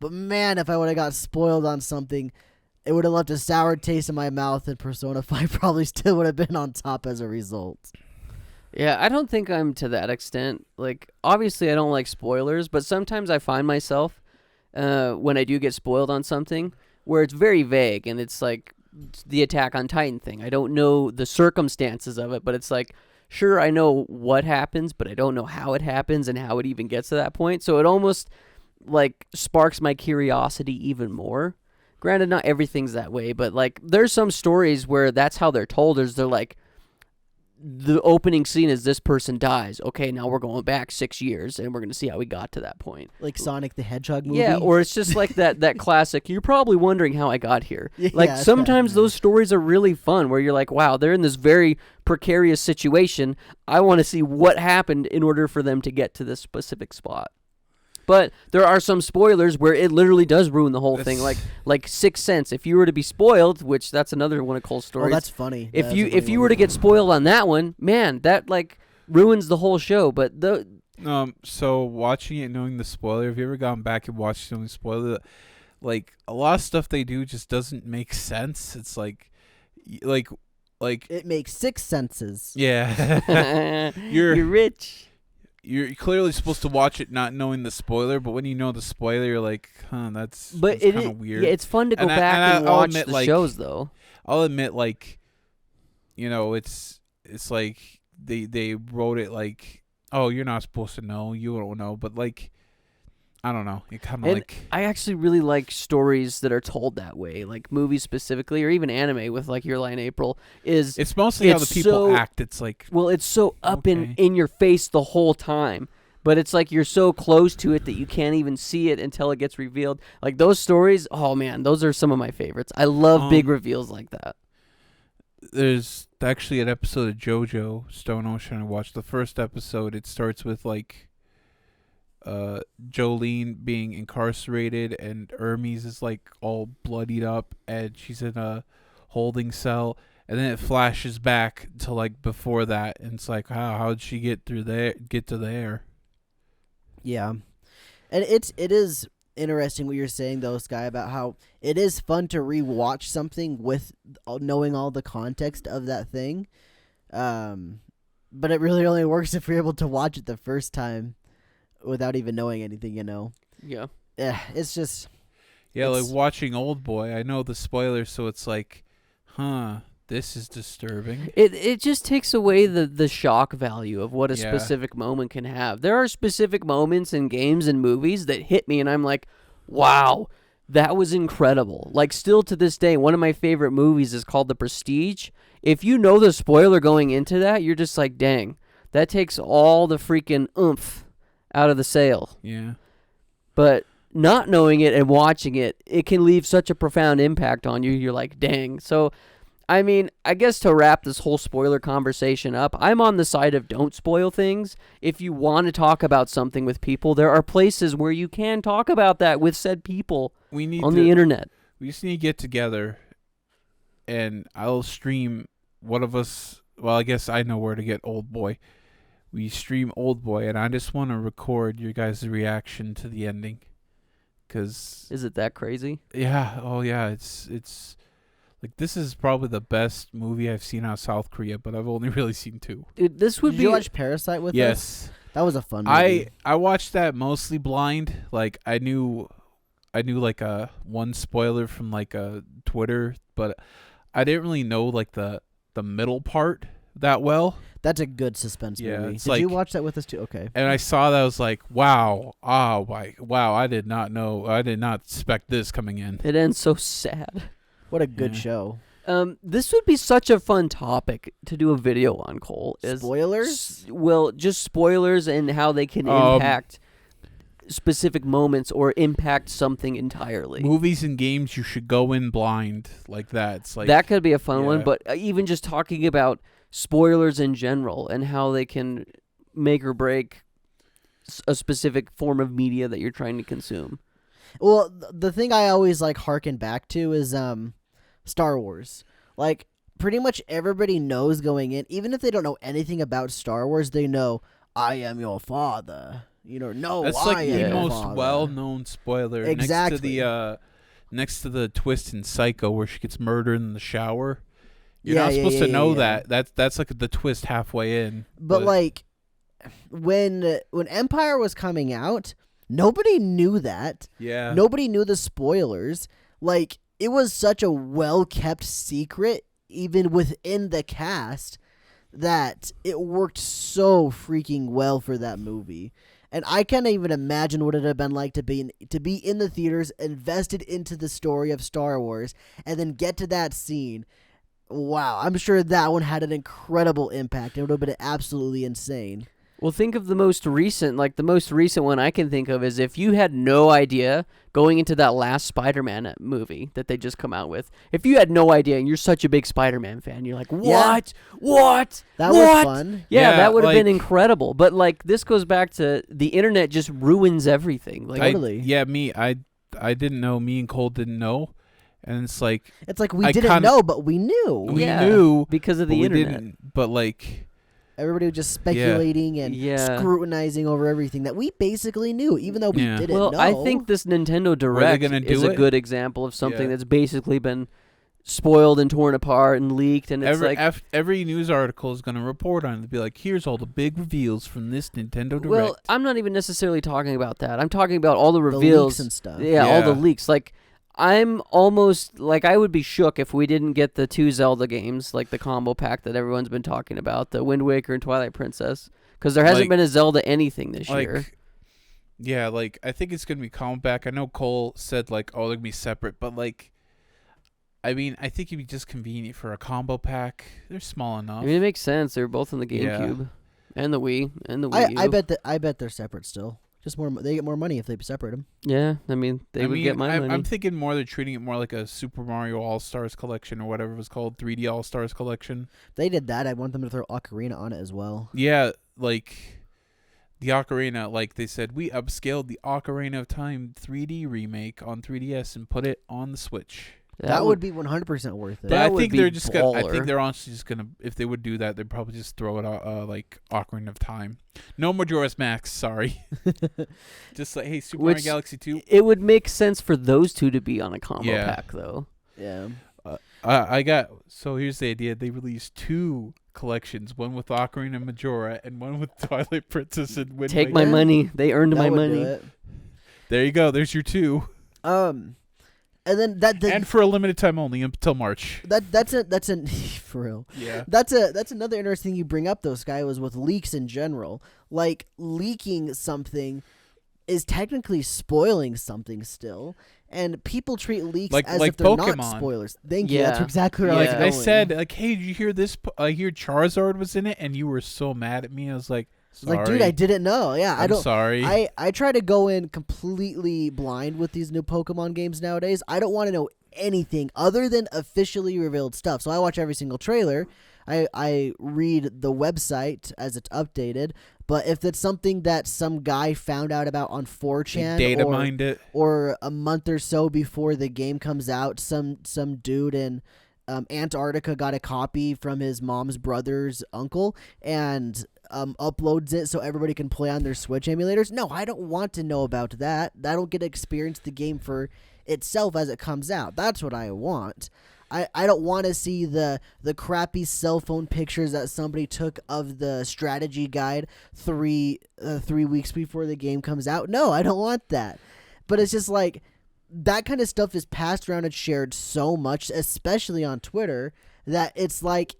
But man, if I would have got spoiled on something, it would have left a sour taste in my mouth, and Persona 5 probably still would have been on top as a result.
Yeah, I don't think I'm to that extent. Like, obviously I don't like spoilers, but sometimes I find myself, when I do get spoiled on something, where it's very vague, and it's like, the Attack on Titan thing. I don't know the circumstances of it, but it's like, sure, I know what happens, but I don't know how it happens and how it even gets to that point. So it almost like sparks my curiosity even more. Granted, not everything's that way, but like there's some stories where that's how they're told. They're like, the opening scene is this person dies. Okay, now we're going back 6 years and we're going to see how we got to that point.
Like Sonic the Hedgehog movie?
Yeah, or it's just like that classic, you're probably wondering how I got here.
Yeah,
like sometimes those stories are really fun where you're like, wow, they're in this very precarious situation. I want to see what happened in order for them to get to this specific spot. But there are some spoilers where it literally does ruin the whole thing. Like Sixth Sense. If you were to be spoiled, which that's another one of Cole's stories.
Oh, that's funny.
If you were to get spoiled on that one, man, that like ruins the whole show. But
so watching it, knowing the spoiler, have you ever gone back and watched something spoiler? Like a lot of stuff they do just doesn't make sense. It's like
it makes 6 senses.
Yeah,
you're rich.
You're clearly supposed to watch it not knowing the spoiler, but when you know the spoiler, you're like, that's kind of weird.
Yeah, it's fun to go back and watch the shows, though.
I'll admit, like, it's like they wrote it like, oh, you're not supposed to know, you don't know, but like, I don't know. It kind of like.
I actually really like stories that are told that way, like movies specifically, or even anime with like Your Lie in April. It's
mostly how the people act. It's like.
Well, it's so up in your face the whole time, but it's like you're so close to it that you can't even see it until it gets revealed. Like those stories, oh man, those are some of my favorites. I love big reveals like that.
There's actually an episode of JoJo Stone Ocean I watched. The first episode, it starts with like. Jolene being incarcerated and Hermes is like all bloodied up and she's in a holding cell, and then it flashes back to like before that, and it's like how'd she get to there?
Yeah, and it is interesting what you're saying though, Sky, about how it is fun to rewatch something with knowing all the context of that thing, but it really only works if you're able to watch it the first time without even knowing anything,
Yeah.
Yeah, it's just.
Yeah, like watching Old Boy. I know the spoilers, so it's like, this is disturbing.
It just takes away the shock value of what a specific moment can have. There are specific moments in games and movies that hit me, and I'm like, wow, that was incredible. Like, still to this day, one of my favorite movies is called The Prestige. If you know the spoiler going into that, you're just like, dang, that takes all the freaking oomph out of the sale.
Yeah.
But not knowing it and watching it, it can leave such a profound impact on you. You're like, dang. So, I mean, I guess to wrap this whole spoiler conversation up, I'm on the side of don't spoil things. If you want to talk about something with people, there are places where you can talk about that with said people the internet.
We just need to get together, and I'll stream one of us. Well, I guess I know where to get Old Boy. We stream Old Boy, and I just want to record your guys' reaction to the ending.
Is it that crazy?
Yeah. Oh, yeah. It's like, this is probably the best movie I've seen out of South Korea, but I've only really seen 2.
Dude, this would
Did
be.
you watch Parasite with us?
Yes.
That was a fun movie.
I watched that mostly blind. Like, I knew like one spoiler from like a Twitter, but I didn't really know like the middle part that well.
That's a good suspense movie. Did
like,
you watch that with us too? Okay.
And I saw that, I was like, wow. Wow, I did not know. I did not expect this coming in.
It ends so sad.
What a good show.
This would be such a fun topic to do a video on, Cole.
Spoilers?
Well, just spoilers and how they can impact specific moments or impact something entirely.
Movies and games, you should go in blind like that. It's like
that could be a fun one,
yeah.
but even just talking about spoilers in general and how they can make or break a specific form of media that you're trying to consume.
Well, the thing I always like harken back to is Star Wars. Like, pretty much everybody knows going in, even if they don't know anything about Star Wars, they know, I am your father. You know, no,
that's
I
like
am
the
your
most
father.
well-known spoiler.
Exactly.
Next to the twist in Psycho where she gets murdered in the shower. You're
Yeah,
not
yeah,
supposed to
yeah,
know
yeah.
that. That's like the twist halfway in.
But like, when Empire was coming out, nobody knew that.
yeah,
Nobody knew the spoilers. Like, it was such a well-kept secret, even within the cast, that it worked so freaking well for that movie. And I can't even imagine what it would have been like to be in the theaters, invested into the story of Star Wars, and then get to that scene. Wow, I'm sure that one had an incredible impact. It would have been absolutely insane.
Well, think of the most recent one I can think of is if you had no idea going into that last Spider-Man movie that they just come out with. If you had no idea and you're such a big Spider-Man fan, you're like, what?
Yeah.
What?
That
what?
was fun.
Yeah, that would have been
like-
incredible. But like this goes back to the internet just ruins everything. Like
Totally.
I didn't know. Me and Cole didn't know, and it's like
It's like we
I
didn't
kinda-
know, but we knew.
we
Yeah,
knew
because of
but
the
we
internet.
didn't. But like,
Everybody was just speculating and
Yeah.
scrutinizing over everything that we basically knew, even though we
Yeah.
didn't
Well,
know.
I think this Nintendo Direct
gonna
is
do
a
it?
good example of something
Yeah.
that's basically been spoiled and torn apart and leaked, and it's
every news article is going to report on it. They'll be like, here's all the big reveals from this Nintendo Direct.
well, I'm not even necessarily talking about that. I'm talking about all the
the
reveals
leaks and stuff.
Yeah, all the
Yeah.
leaks. Like, I'm almost like I would be shook if we didn't get the 2 Zelda games, like the combo pack that everyone's been talking about, the Wind Waker and Twilight Princess, because there hasn't
Like-
been a Zelda anything this year.
Yeah, like I think it's gonna be coming back. I know Cole said like, oh, they're gonna be separate, but like, I mean, I think it'd be just convenient for a combo pack. They're small enough.
I mean, it makes sense. They're both on the
Yeah.
GameCube and the Wii and the Wii U.
I bet they're separate still. Just more. They get more money if they separate them.
Yeah, I mean, they would get my money.
I'm thinking more they're treating it more like a Super Mario All Stars collection or whatever it was called, 3D All Stars collection.
If they did that, I want them to throw Ocarina on it as well.
Yeah, like the Ocarina, like they said, we upscaled the Ocarina of Time 3D remake on 3DS and put it on the Switch.
That would be 100% worth it.
But
That
I
would
think
be
they're just gonna. I
baller.
think they're honestly just gonna. If they would do that, they'd probably just throw it out like Ocarina of Time. No Majora's Max. Sorry. Just like, hey, Super Mario
Which-
Galaxy 2.
It would make sense for those two to be on a combo
Yeah.
pack, though.
Yeah.
I got. So here's the idea. They released 2 collections, one with Ocarina and Majora, and one with Twilight Princess and Wind
Take
Waker.
my money. They earned
That
my
would do
money.
it.
There you go. There's your 2,
And then
and for a limited time only until March.
that's for real.
Yeah.
That's another interesting thing you bring up though, Sky, was with leaks in general. Like, leaking something is technically spoiling something still, and people treat leaks
Like
as if they're not
Pokemon.
spoilers. Thank you. That's
Yeah.
exactly where
Like
I was
I
going.
said, like, hey, did you hear this? I hear Charizard was in it, and you were so mad at me. I was like, sorry.
Like, dude, I didn't know. Yeah,
I'm sorry.
I try to go in completely blind with these new Pokemon games nowadays. I don't want to know anything other than officially revealed stuff. So I watch every single trailer. I read the website as it's updated. But if it's something that some guy found out about on 4chan
Data mined it.
or a month or so before the game comes out, some dude in Antarctica got a copy from his mom's brother's uncle and uploads it so everybody can play on their Switch emulators. No, I don't want to know about that. I don't get to experience the game for itself as it comes out. That's what I want. I don't want to see the crappy cell phone pictures that somebody took of the strategy guide 3 weeks before the game comes out. No, I don't want that. But it's just like that kind of stuff is passed around and shared so much, especially on Twitter, that it's like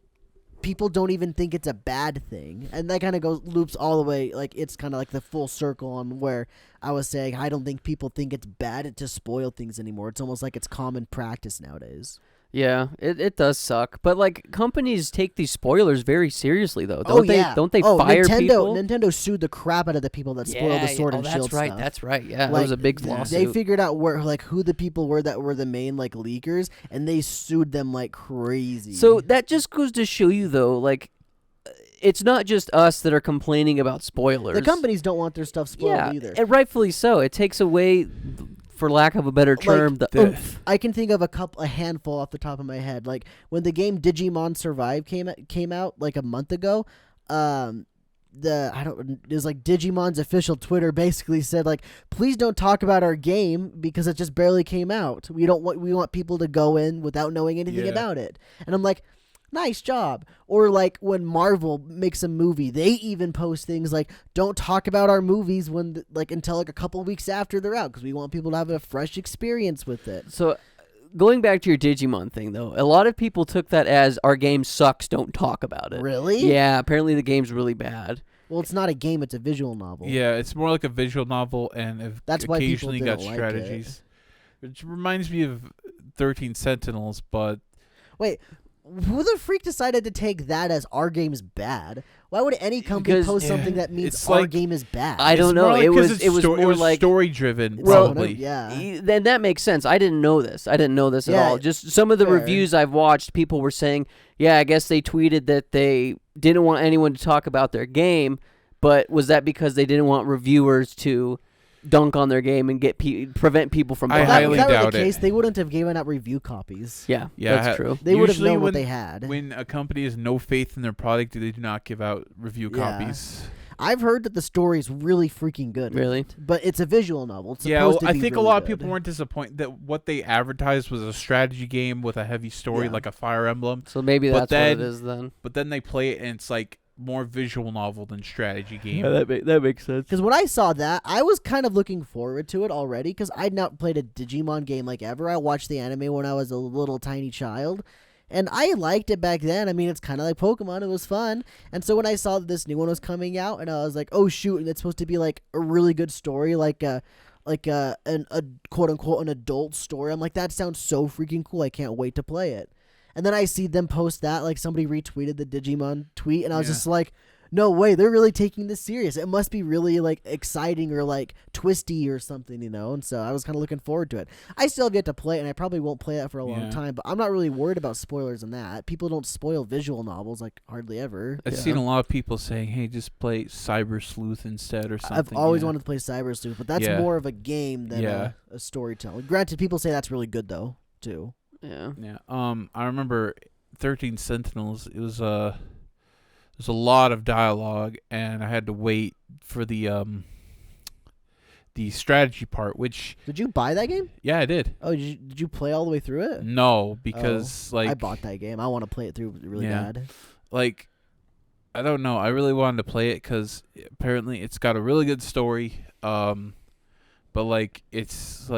people don't even think it's a bad thing. And that kind of loops all the way, like it's kind of like the full circle on where I was saying I don't think people think it's bad to spoil things anymore. It's almost like it's common practice nowadays.
Yeah, it does suck. But like companies take these spoilers very seriously though.
Oh,
Don't they?
yeah.
Don't they
Oh,
fire people?
Nintendo sued the crap out of the people that spoiled the Sword and
that's
Shield
right.
stuff.
That's right. Yeah,
Like,
it was a big
They
lawsuit.
figured out who the people were that were the main like leakers, and they sued them like crazy.
So that just goes to show you though, like it's not just us that are complaining about spoilers.
the companies don't want their stuff spoiled either.
and rightfully so. It takes away, for lack of a better term, the oomph.
I can think of a handful off the top of my head. Like when the game Digimon Survive came out like a month ago, it was like Digimon's official Twitter basically said like, please don't talk about our game because it just barely came out. We want people to go in without knowing anything about it. And I'm like, nice job. Or like when Marvel makes a movie, they even post things like, don't talk about our movies until like a couple weeks after they're out because we want people to have a fresh experience with it.
So going back to your Digimon thing though, a lot of people took that as our game sucks, don't talk about it.
Really?
Yeah, apparently the game's really bad.
Well, it's not a game; it's a visual novel.
Yeah, it's more like a visual novel, and
That's why people
occasionally
didn't
got
like
strategies. Which reminds me of 13 Sentinels, but
Wait, who the freak decided to take that as our game's bad? Why would any company
Because-
post something that means
it's
our
like-
game is bad?
I don't
it's
know.
more like
It
'cause
was
it's
it was
sto-
more like
story driven.
Well,
Probably.
yeah.
Then that makes sense. I didn't know this. I didn't know this at
Yeah,
all. Just some of the
fair.
reviews I've watched, people were saying, yeah, I guess they tweeted that they didn't want anyone to talk about their game, but was that because they didn't want reviewers to dunk on their game and prevent people from
I
buying
If
highly
that were
doubt
the
it.
case, they wouldn't have given out review copies.
Yeah,
Yeah,
that's true.
They would have
Usually
known what
when-
they had.
When a company has no faith in their product, they do not give out review
Yeah.
copies.
I've heard that the story is really freaking good.
Really?
But it's a visual novel. It's
Yeah,
supposed
well,
to be
I think
really
a lot of
good.
people weren't disappointed that what they advertised was a strategy game with a heavy story,
Yeah.
like a Fire Emblem.
So maybe
But
that's what it
then-
is then.
But then they play it, and it's like more visual novel than strategy game.
that makes sense.
Because when I saw that, I was kind of looking forward to it already because I'd not played a Digimon game like ever. I watched the anime when I was a little tiny child, and I liked it back then. I mean, it's kind of like Pokemon. It was fun. And so when I saw that this new one was coming out, and I was like, oh, shoot, and it's supposed to be like a really good story, like a quote-unquote an adult story. I'm like, that sounds so freaking cool. I can't wait to play it. And then I see them post that, like somebody retweeted the Digimon tweet, and I was
Yeah.
just like, no way, they're really taking this serious. It must be really like exciting or like twisty or something, you know? And so I was kind of looking forward to it. I still have yet to play it, and I probably won't play it for a long
Yeah.
time, but I'm not really worried about spoilers in that. People don't spoil visual novels like hardly ever.
I've seen a lot of people saying, "Hey, just play Cyber Sleuth instead," or something.
I've always
yeah.
wanted to play Cyber Sleuth, but that's
Yeah.
more of a game than
Yeah.
a storytelling. Granted, people say that's really good though, too.
Yeah.
Yeah. I remember 13 Sentinels. It was there's a lot of dialogue, and I had to wait for the strategy part. Which
Did you buy that game?
yeah, I did.
Oh, did you play all the way through it?
No, because
I
like
bought that game. I want to play it through really
Yeah.
bad.
like I don't know. I really wanted to play it because apparently it's got a really good story. But like it's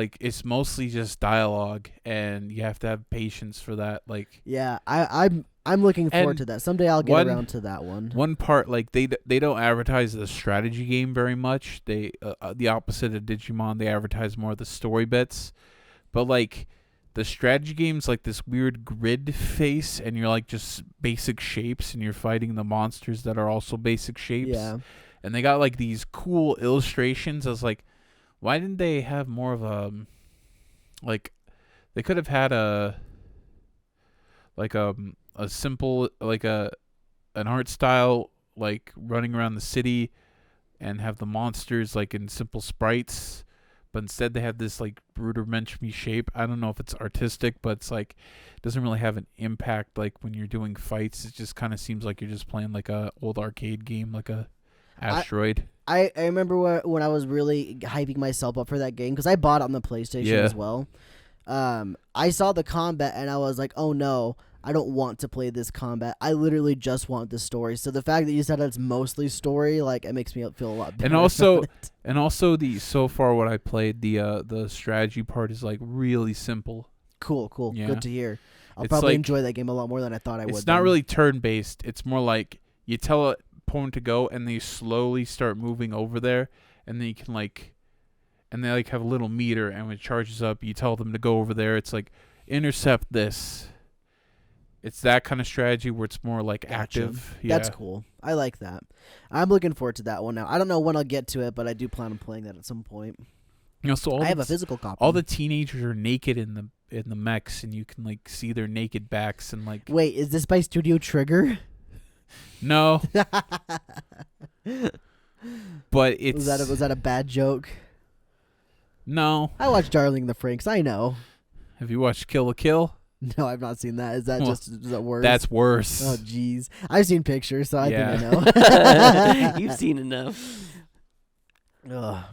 mostly just dialogue, and you have to have patience for that. Like
Yeah, I'm looking forward
And
to that. Someday I'll get
one-
around to that one.
one part, like they don't advertise the strategy game very much. They the opposite of Digimon, they advertise more of the story bits. But like the strategy game's like this weird grid face, and you're like just basic shapes, and you're fighting the monsters that are also basic shapes.
Yeah.
And they got like these cool illustrations. I was like, why didn't they have more of a like? They could have had a simple like an art style like running around the city, and have the monsters like in simple sprites. But instead they have this like rudimentary shape. I don't know if it's artistic, but it's like it doesn't really have an impact. Like when you're doing fights, it just kind of seems like you're just playing like a old arcade game, like a Asteroid.
I remember when I was really hyping myself up for that game because I bought it on the PlayStation
Yeah.
as well. I saw the combat and I was like, oh no, I don't want to play this combat. I literally just want the story. So the fact that you said it's mostly story, like, it makes me feel a lot better.
And also,
about it.
and also so far what I played, the strategy part is like really simple.
Cool,
Yeah.
good to hear. I'll
It's
probably
like-
enjoy that game a lot more than I thought I would.
It's not
then.
really turn based. It's more like you tell a opponent to go, and they slowly start moving over there, and then you can like, and they like have a little meter, and when it charges up, you tell them to go over there. It's like intercept this, It's that kind of strategy where it's more like
Gotcha.
active. Yeah.
That's cool. I like that. I'm looking forward to that one now. I don't know when I'll get to it, but I do plan on playing that at some point.
So
I have a physical copy.
all the teenagers are naked in the mechs, and you can like see their naked backs and like.
Wait, is this by Studio Trigger?
No, but it's
was that a bad joke?
No.
I watched Darling in the Franxx. I know.
Have you watched Kill la Kill?
No, I've not seen that. Is that is that worse?
That's worse.
Oh, jeez. I've seen pictures, so I
Yeah.
think I know.
You've seen enough.
Ugh.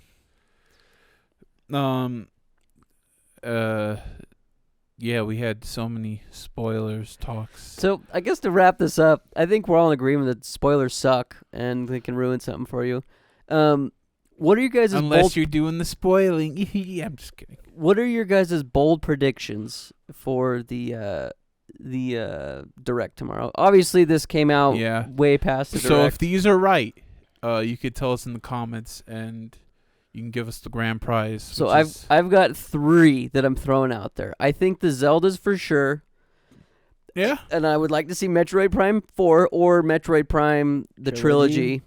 Yeah, we had so many spoilers talks.
So I guess to wrap this up, I think we're all in agreement that spoilers suck and they can ruin something for you. What are you guys'
Unless you're doing the spoiling. Yeah, I'm just kidding.
What are your guys' bold predictions for the direct tomorrow? Obviously, this came out
Yeah.
way past the
So
direct.
if these are right, you could tell us in the comments, and you can give us the grand prize.
So
which is-
I've got 3 that I'm throwing out there. I think the Zeldas for sure,
yeah.
and I would like to see Metroid Prime 4 or Metroid Prime the trilogy,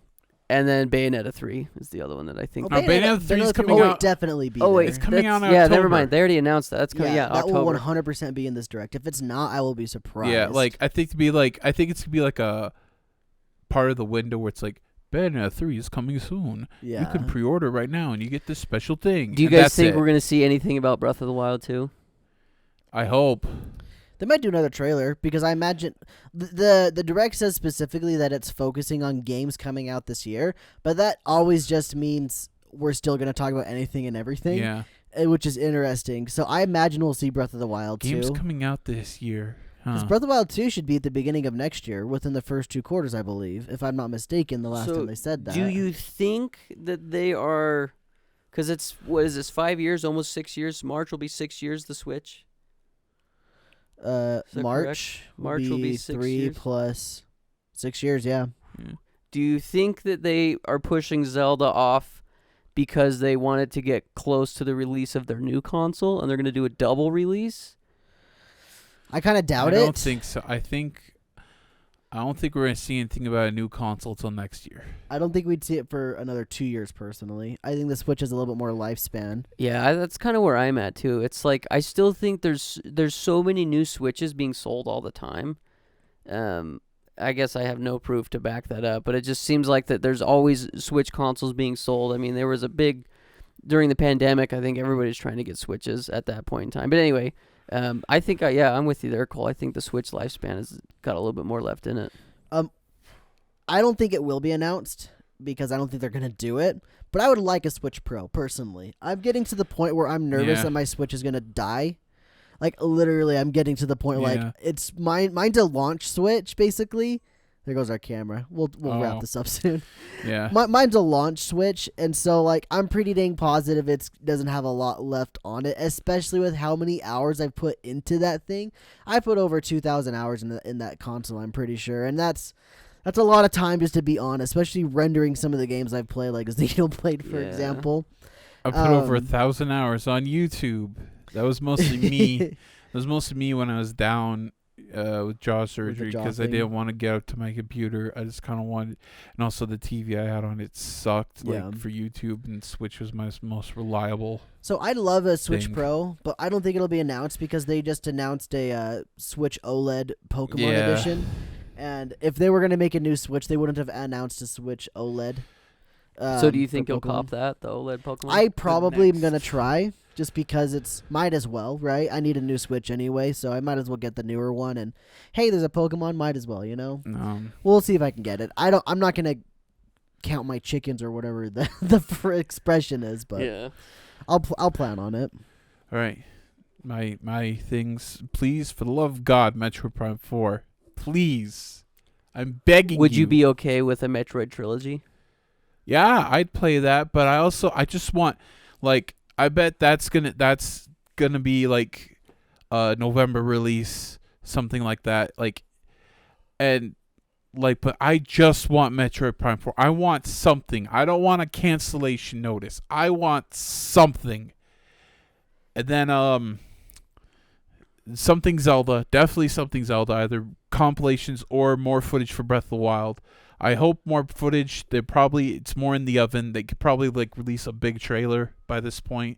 and then Bayonetta 3 is the other one that I think.
Oh, Bayonetta 3 is coming
will
out.
definitely be
Oh, wait,
there.
It's coming out in
yeah,
October.
never mind. They already announced that. That's coming. Yeah,
that
October.
will 100% be in this direct. If it's not, I will be surprised.
Yeah, like I think it's gonna be like a part of the window where it's like Bayonetta 3 is coming soon.
yeah.
You can pre-order right now, and you get this special thing.
Do you
And
guys
that's
think
it.
we're gonna see anything about Breath of the Wild 2?
I hope.
They might do another trailer because I imagine the direct says specifically that it's focusing on games coming out this year, but that always just means we're still going to talk about anything and everything,
Yeah.
which is interesting. So I imagine we'll see Breath of the Wild
Games
2.
coming out this year.
Because Breath of the Wild 2 should be at the beginning of next year, within the first 2 quarters, I believe, if I'm not mistaken. The last
So
time they said that.
Do you think that they are? Because it's what is this? 5 years, almost 6 years. March will be 6 years. The Switch. that
March?
March will be 6
3
years.
plus 6 years. Yeah.
Yeah.
Do you think that they are pushing Zelda off because they wanted to get close to the release of their new console, and they're going to do a double release?
I kind of doubt
I
it.
don't think so. I don't think we're gonna see anything about a new console till next year.
I don't think we'd see it for another 2 years, personally. I think the Switch has a little bit more lifespan.
Yeah, that's kind of where I'm at too. It's like I still think there's so many new Switches being sold all the time. I guess I have no proof to back that up, but it just seems like that there's always Switch consoles being sold. I mean, there was a big during the pandemic. I think everybody's trying to get Switches at that point in time. But anyway, I think I'm with you there, Cole. I think the Switch lifespan has got a little bit more left in it.
I don't think it will be announced because I don't think they're going to do it. But I would like a Switch Pro, personally. I'm getting to the point where I'm nervous
Yeah.
that my Switch is going to die. Like, literally, I'm getting to the point
Yeah.
like, it's mine's a launch Switch, basically. There goes our camera. We'll wrap
Oh.
this up soon.
Yeah.
Mine's a launch Switch, and so, like, I'm pretty dang positive it doesn't have a lot left on it, especially with how many hours I've put into that thing. I put over 2,000 hours in that console, I'm pretty sure, and that's a lot of time, just to be honest, especially rendering some of the games I've played, like Xenoblade, for
Yeah.
example.
I put over
Um,
1,000 hours on YouTube. That was mostly me. It was mostly me when I was down with jaw surgery
jaw
because I
thing.
didn't want to get up to my computer. I just kind of wanted, and also the TV I had on it sucked.
Yeah.
Like for YouTube, and Switch was my most reliable.
So I'd love a Switch
Thing.
Pro, but I don't think it'll be announced because they just announced a Switch OLED Pokemon
Yeah.
edition. And if they were going to make a new Switch, they wouldn't have announced a Switch OLED.
So do you
for
think you'll
Pokemon.
cop that, the OLED Pokemon?
I probably am
next-
going to try just because it's might as well, right? I need a new Switch anyway, so I might as well get the newer one. And hey, there's a Pokemon, might as well, you know? We'll see if I can get it. I'm not going to count my chickens or whatever the expression is, but
yeah.
I'll plan on it.
All right, my things. Please, for the love of God, Metroid Prime 4. Please, I'm begging
Would you be okay with a Metroid trilogy?
Yeah, I'd play that, but I just want, like, I bet that's gonna be like November release, something like that, like, and like, but I just want Metroid Prime 4. I want something. I don't want a cancellation notice. I want something. And then something Zelda, definitely something Zelda, either compilations or more footage for Breath of the Wild. I hope more footage. It's more in the oven. They could probably like release a big trailer by this point.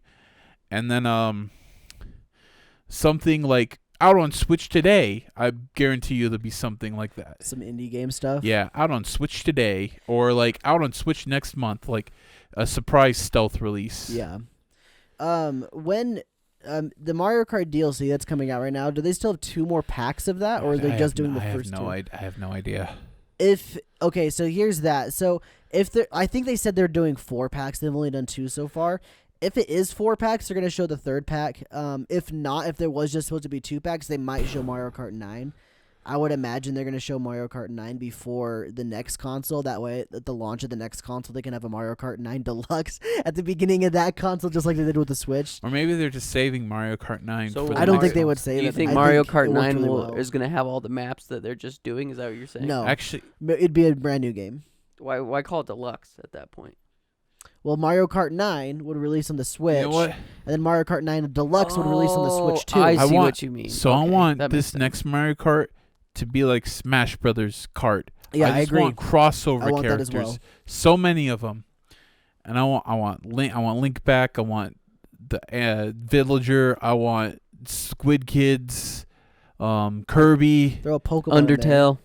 And then something like out on Switch today. I guarantee you there'll be something like that.
Some indie game stuff.
Yeah, out on Switch today, or like out on Switch next month, like a surprise stealth release.
Yeah. When the Mario Kart DLC that's coming out right now, do they still have 2 more packs of that, or are they just doing the first 2?
I have no idea.
So here's that. So I think they said they're doing 4 packs. They've only done 2 so far. If it is 4 packs, they're gonna show the 3rd pack. If not, if there was just supposed to be 2 packs, they might show Mario Kart 9. I would imagine they're gonna show Mario Kart 9 before the next console. That way, at the launch of the next console, they can have a Mario Kart 9 Deluxe at the beginning of that console, just like they did with the Switch.
Or maybe they're just saving Mario Kart 9.
So
for the
I don't
next
think they
one.
would say
Do you
that.
think
I
Mario
think
Kart
it worked
9
really well.
is going to have all the maps that they're just doing? Is that what you're saying?
No.
Actually,
It'd be a brand new game.
Why call it Deluxe at that point?
Well, Mario Kart 9 would release on the Switch,
you know what?
and then Mario Kart 9 Deluxe would release on the Switch too.
I see
want-
what you mean.
So I
Okay,
want
that makes
this
sense.
next Mario Kart to be like Smash Brothers Kart.
Yeah,
I
I
just
agree.
want crossover
I want that
characters.
as well.
So many of them, and I want Link back. I want the Villager. I want Squid Kids, Kirby.
Throw a Pokemon in there.
Undertale.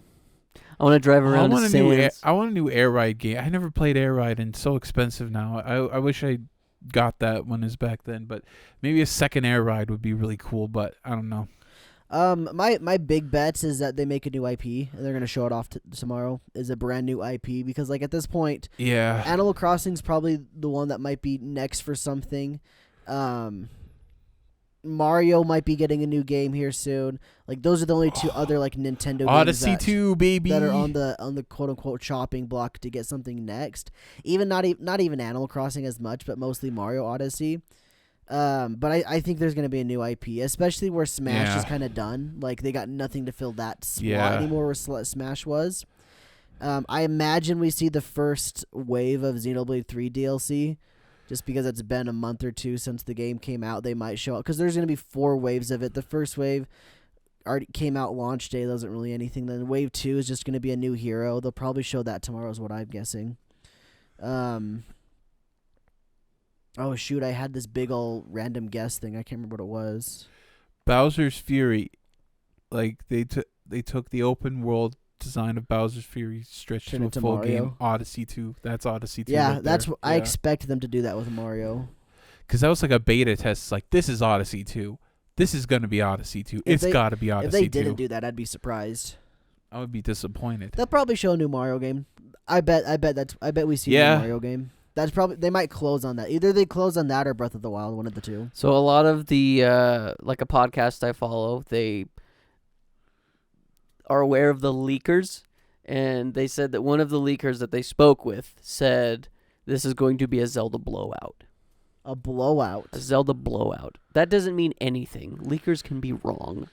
I want to drive around in sands.
I want a new Air Ride game. I never played Air Ride, and it's so expensive now. I wish I got that when it was back then, but maybe a second Air Ride would be really cool. But I don't know.
My big bets is that they make a new IP and they're gonna show it off tomorrow. Is a brand new IP because like at this point,
Yeah.
Animal Crossing's probably the one that might be next for something. Mario might be getting a new game here soon. Like those are the only 2 other like Nintendo
Odyssey
games
2, baby.
that are on the quote unquote chopping block to get something next. Even not even Animal Crossing as much, but mostly Mario Odyssey. But I think there's gonna be a new IP, especially where Smash is kind of done. Like they got nothing to fill that slot anymore where Smash was. I imagine we see the first wave of Xenoblade 3 DLC. Just because it's been a month or 2 since the game came out, they might show up. Because there's going to be 4 waves of it. The first wave already came out launch day. Wasn't really anything. Then wave 2 is just going to be a new hero. They'll probably show that tomorrow is what I'm guessing. Oh, shoot. I had this big old random guess thing. I can't remember what it was.
Bowser's Fury. Like, they took the open world design of Bowser's Fury, stretched
Turn
to a
into
full
Mario.
game. Odyssey 2. That's Odyssey 2.
Yeah,
right
that's
there.
what I expect them to do that with Mario.
Because that was like a beta test. It's like, this is Odyssey 2. This is going to be Odyssey 2. It's got to be Odyssey 2.
If they didn't do that, I'd be surprised.
I would be disappointed.
They'll probably show a new Mario game. I bet we see a new Mario game. That's probably they might close on that. Either they close on that or Breath of the Wild, one of the 2.
So a lot of the like a podcast I follow, they are aware of the leakers, and they said that one of the leakers that they spoke with said this is going to be a Zelda blowout.
A blowout.
A Zelda blowout. That doesn't mean anything. Leakers can be wrong.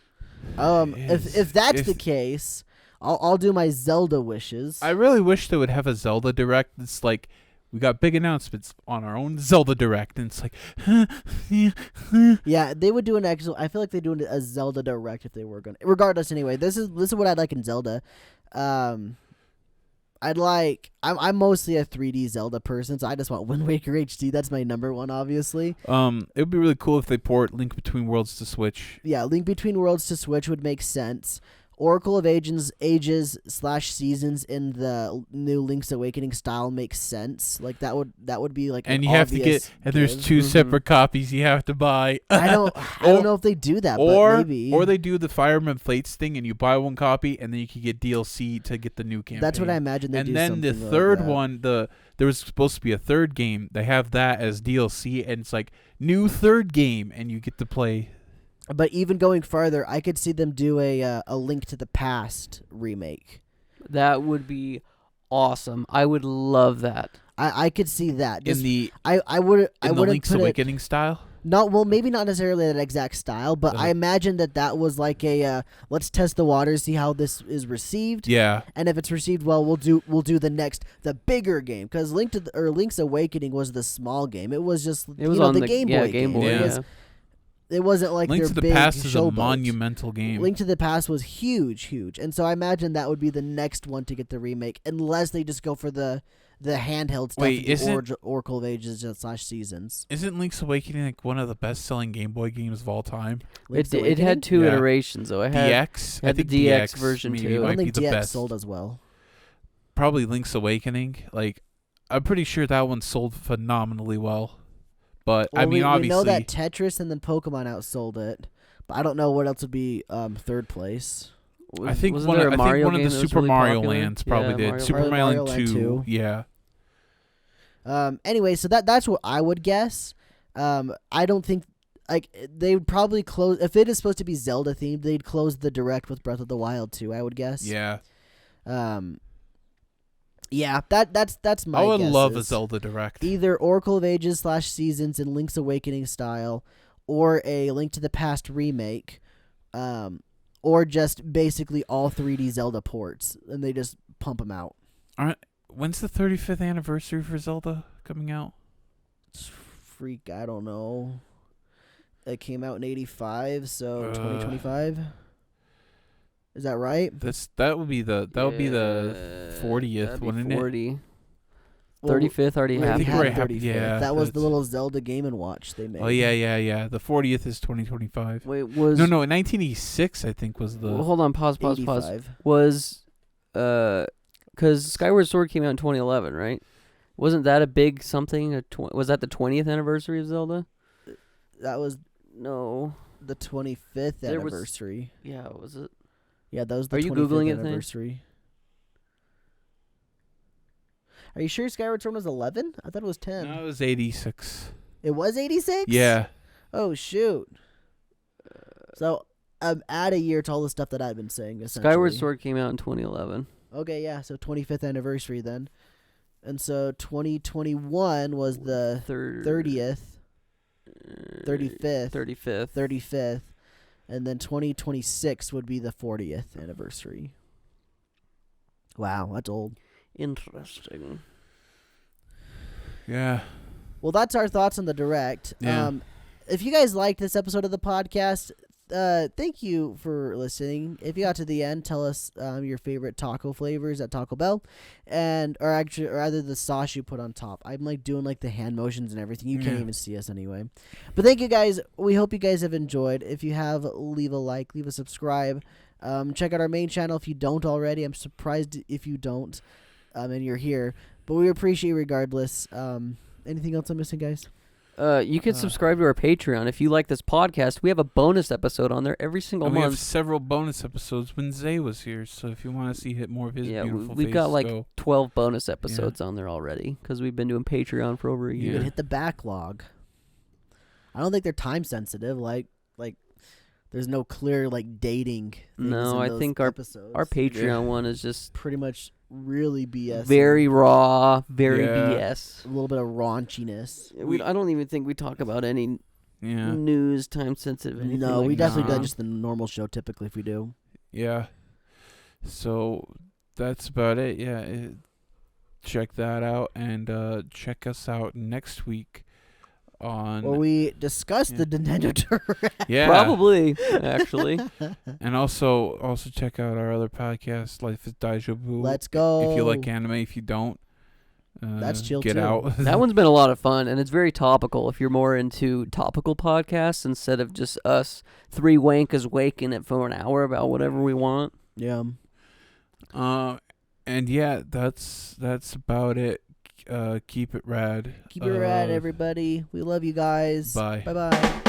If that's the case, I'll do my Zelda wishes.
I really wish they would have a Zelda Direct that's like, we got big announcements on our own Zelda Direct, and it's like,
yeah, they would do an actual. I feel like they do a Zelda Direct if they were gonna. Regardless, anyway, this is what I'd like in Zelda. I'd like. I'm mostly a 3D Zelda person, so I just want Wind Waker HD. That's my number one, obviously.
it would be really cool if they port Link Between Worlds to Switch.
Yeah, Link Between Worlds to Switch would make sense. Oracle of Ages/Seasons in the new Link's Awakening style makes sense. Like that would be like.
And
an
you have to
obvious
get, and there's
give.
2 separate copies you have to buy.
I don't know if they do that, but maybe.
Or they do the Fire Emblem Fates thing, and you buy 1 copy, and then you can get DLC to get the new campaign.
That's what I imagine they do.
And then the
something
third
like that.
one, there was supposed to be a 3rd game. They have that as DLC, and it's like new 3rd game, and you get to play.
But even going farther, I could see them do a Link to the Past remake.
That would be awesome. I would love that.
I could see that.
In the
Link's
Link's Awakening style?
Maybe not necessarily that exact style, but I imagine that was like a let's test the waters, see how this is received.
Yeah.
And if it's received well, we'll do the bigger game, because Link's Awakening was the small game. It was just
It was
on
on
the Game Boy.
Game Boy.
game.
Yeah.
it wasn't like
Link
their
to the
big
Past is a
showboat.
monumental game.
Link to the Past was huge, and so I imagine that would be the next one to get the remake, unless they just go for the handheld stuff.
Wait,
Oracle of Ages / Seasons.
Isn't Link's Awakening like one of the best-selling Game Boy games of all time?
It had 2
Yeah.
iterations though. It had
DX, I
had the
think
DX version
maybe
too.
I
might
don't
be
think
the
DX
best.
sold as well.
Probably Link's Awakening. Like, I'm pretty sure that one sold phenomenally well. But I mean,
we
obviously,
know that Tetris and then Pokemon outsold it, but I don't know what else would be third place.
I think
Wasn't
one
there
of
a
the
Mario game that
Super
was really
Mario
popular?
Lands probably
Yeah,
did.
Mario
Super
Land.
Mario
Mario
Land
Land
2,
2.
yeah.
Anyway, so that's what I would guess. I don't think they would probably close if it is supposed to be Zelda themed. They'd close the direct with Breath of the Wild 2. I would guess.
Yeah.
Yeah, that's my.
I would love a
guesses.
Zelda Direct.
Either Oracle of Ages / Seasons in Link's Awakening style, or a Link to the Past remake, or just basically all 3D Zelda ports, and they just pump them out.
When's the 35th anniversary for Zelda coming out?
Freak, I don't know. It came out in 85, so 2025. Is that right?
That would be the 40th, wouldn't it?
40.
Well,
35th already
we
I think
happened.
we're
had
happy-
35th.
yeah,
that was the
that's-
little Zelda Game & Watch they made.
Oh yeah. The 40th is 2025.
Wait, was
No, in 1986 I think was the.
well, hold on, pause.
85.
Was because Skyward Sword came out in 2011, right? Wasn't that a big something? Was that the 20th anniversary of Zelda?
That was
No.
the 25th
There was-
anniversary.
Yeah, was it?
Yeah, that was the
Are you
25th
Googling it, Thane?
anniversary. Are you sure Skyward Sword was 11? I thought it was 10.
No, it was 86.
It was 86?
Yeah.
Oh, shoot. So, add a year to all the stuff that I've been saying, essentially.
Skyward Sword came out in 2011.
Okay, yeah, so 25th anniversary then. And so 2021 was the 30th, 35th,
35th.
and then 2026 would be the 40th anniversary. Wow, that's old.
Interesting.
Yeah.
Well, that's our thoughts on the Direct.
Yeah.
If you guys liked this episode of the podcast, thank you for listening. If you got to the end, tell us your favorite taco flavors at Taco Bell, or rather the sauce you put on top. I'm like doing like the hand motions and everything. You can't
Yeah.
even see us anyway. But thank you guys. We hope you guys have enjoyed. If you have, leave a like, leave a subscribe. Check out our main channel if you don't already. I'm surprised if you don't, and you're here. But we appreciate you regardless. Anything else I'm missing, guys?
You can subscribe to our Patreon if you like this podcast. We have a bonus episode on there every single
And we have
month.
several bonus episodes when Zay was here, so if you want to see more of his beautiful
we've
face,
got like
go.
12 bonus episodes on there already because we've been doing Patreon for over a
You
year.
can hit the backlog. I don't think they're time sensitive. Like there's no clear like dating. Things
No,
in
I
those
think
episodes.
Our Patreon one is just
pretty much really BS.
very raw, very
Yeah.
BS.
a little bit of raunchiness.
I don't even think we talk about any
Yeah.
news, time sensitive. Anything
No,
like
we definitely
that.
do just the normal show typically if we do.
Yeah. So that's about it. Yeah. Check that out and check us out next week on.
Where we discuss the Nintendo Direct.
yeah.
Probably, actually.
And also check out our other podcast, Life is Deja Vu.
Let's go.
If you like anime, if you don't,
That's chill
get
too.
out.
That one's been a lot of fun, and it's very topical. If you're more into topical podcasts instead of just us three wankas waking it for an hour about whatever we want.
Yeah.
And yeah, that's about it. Keep it rad.
Keep it rad, everybody. We love you guys.
Bye.
Bye-bye.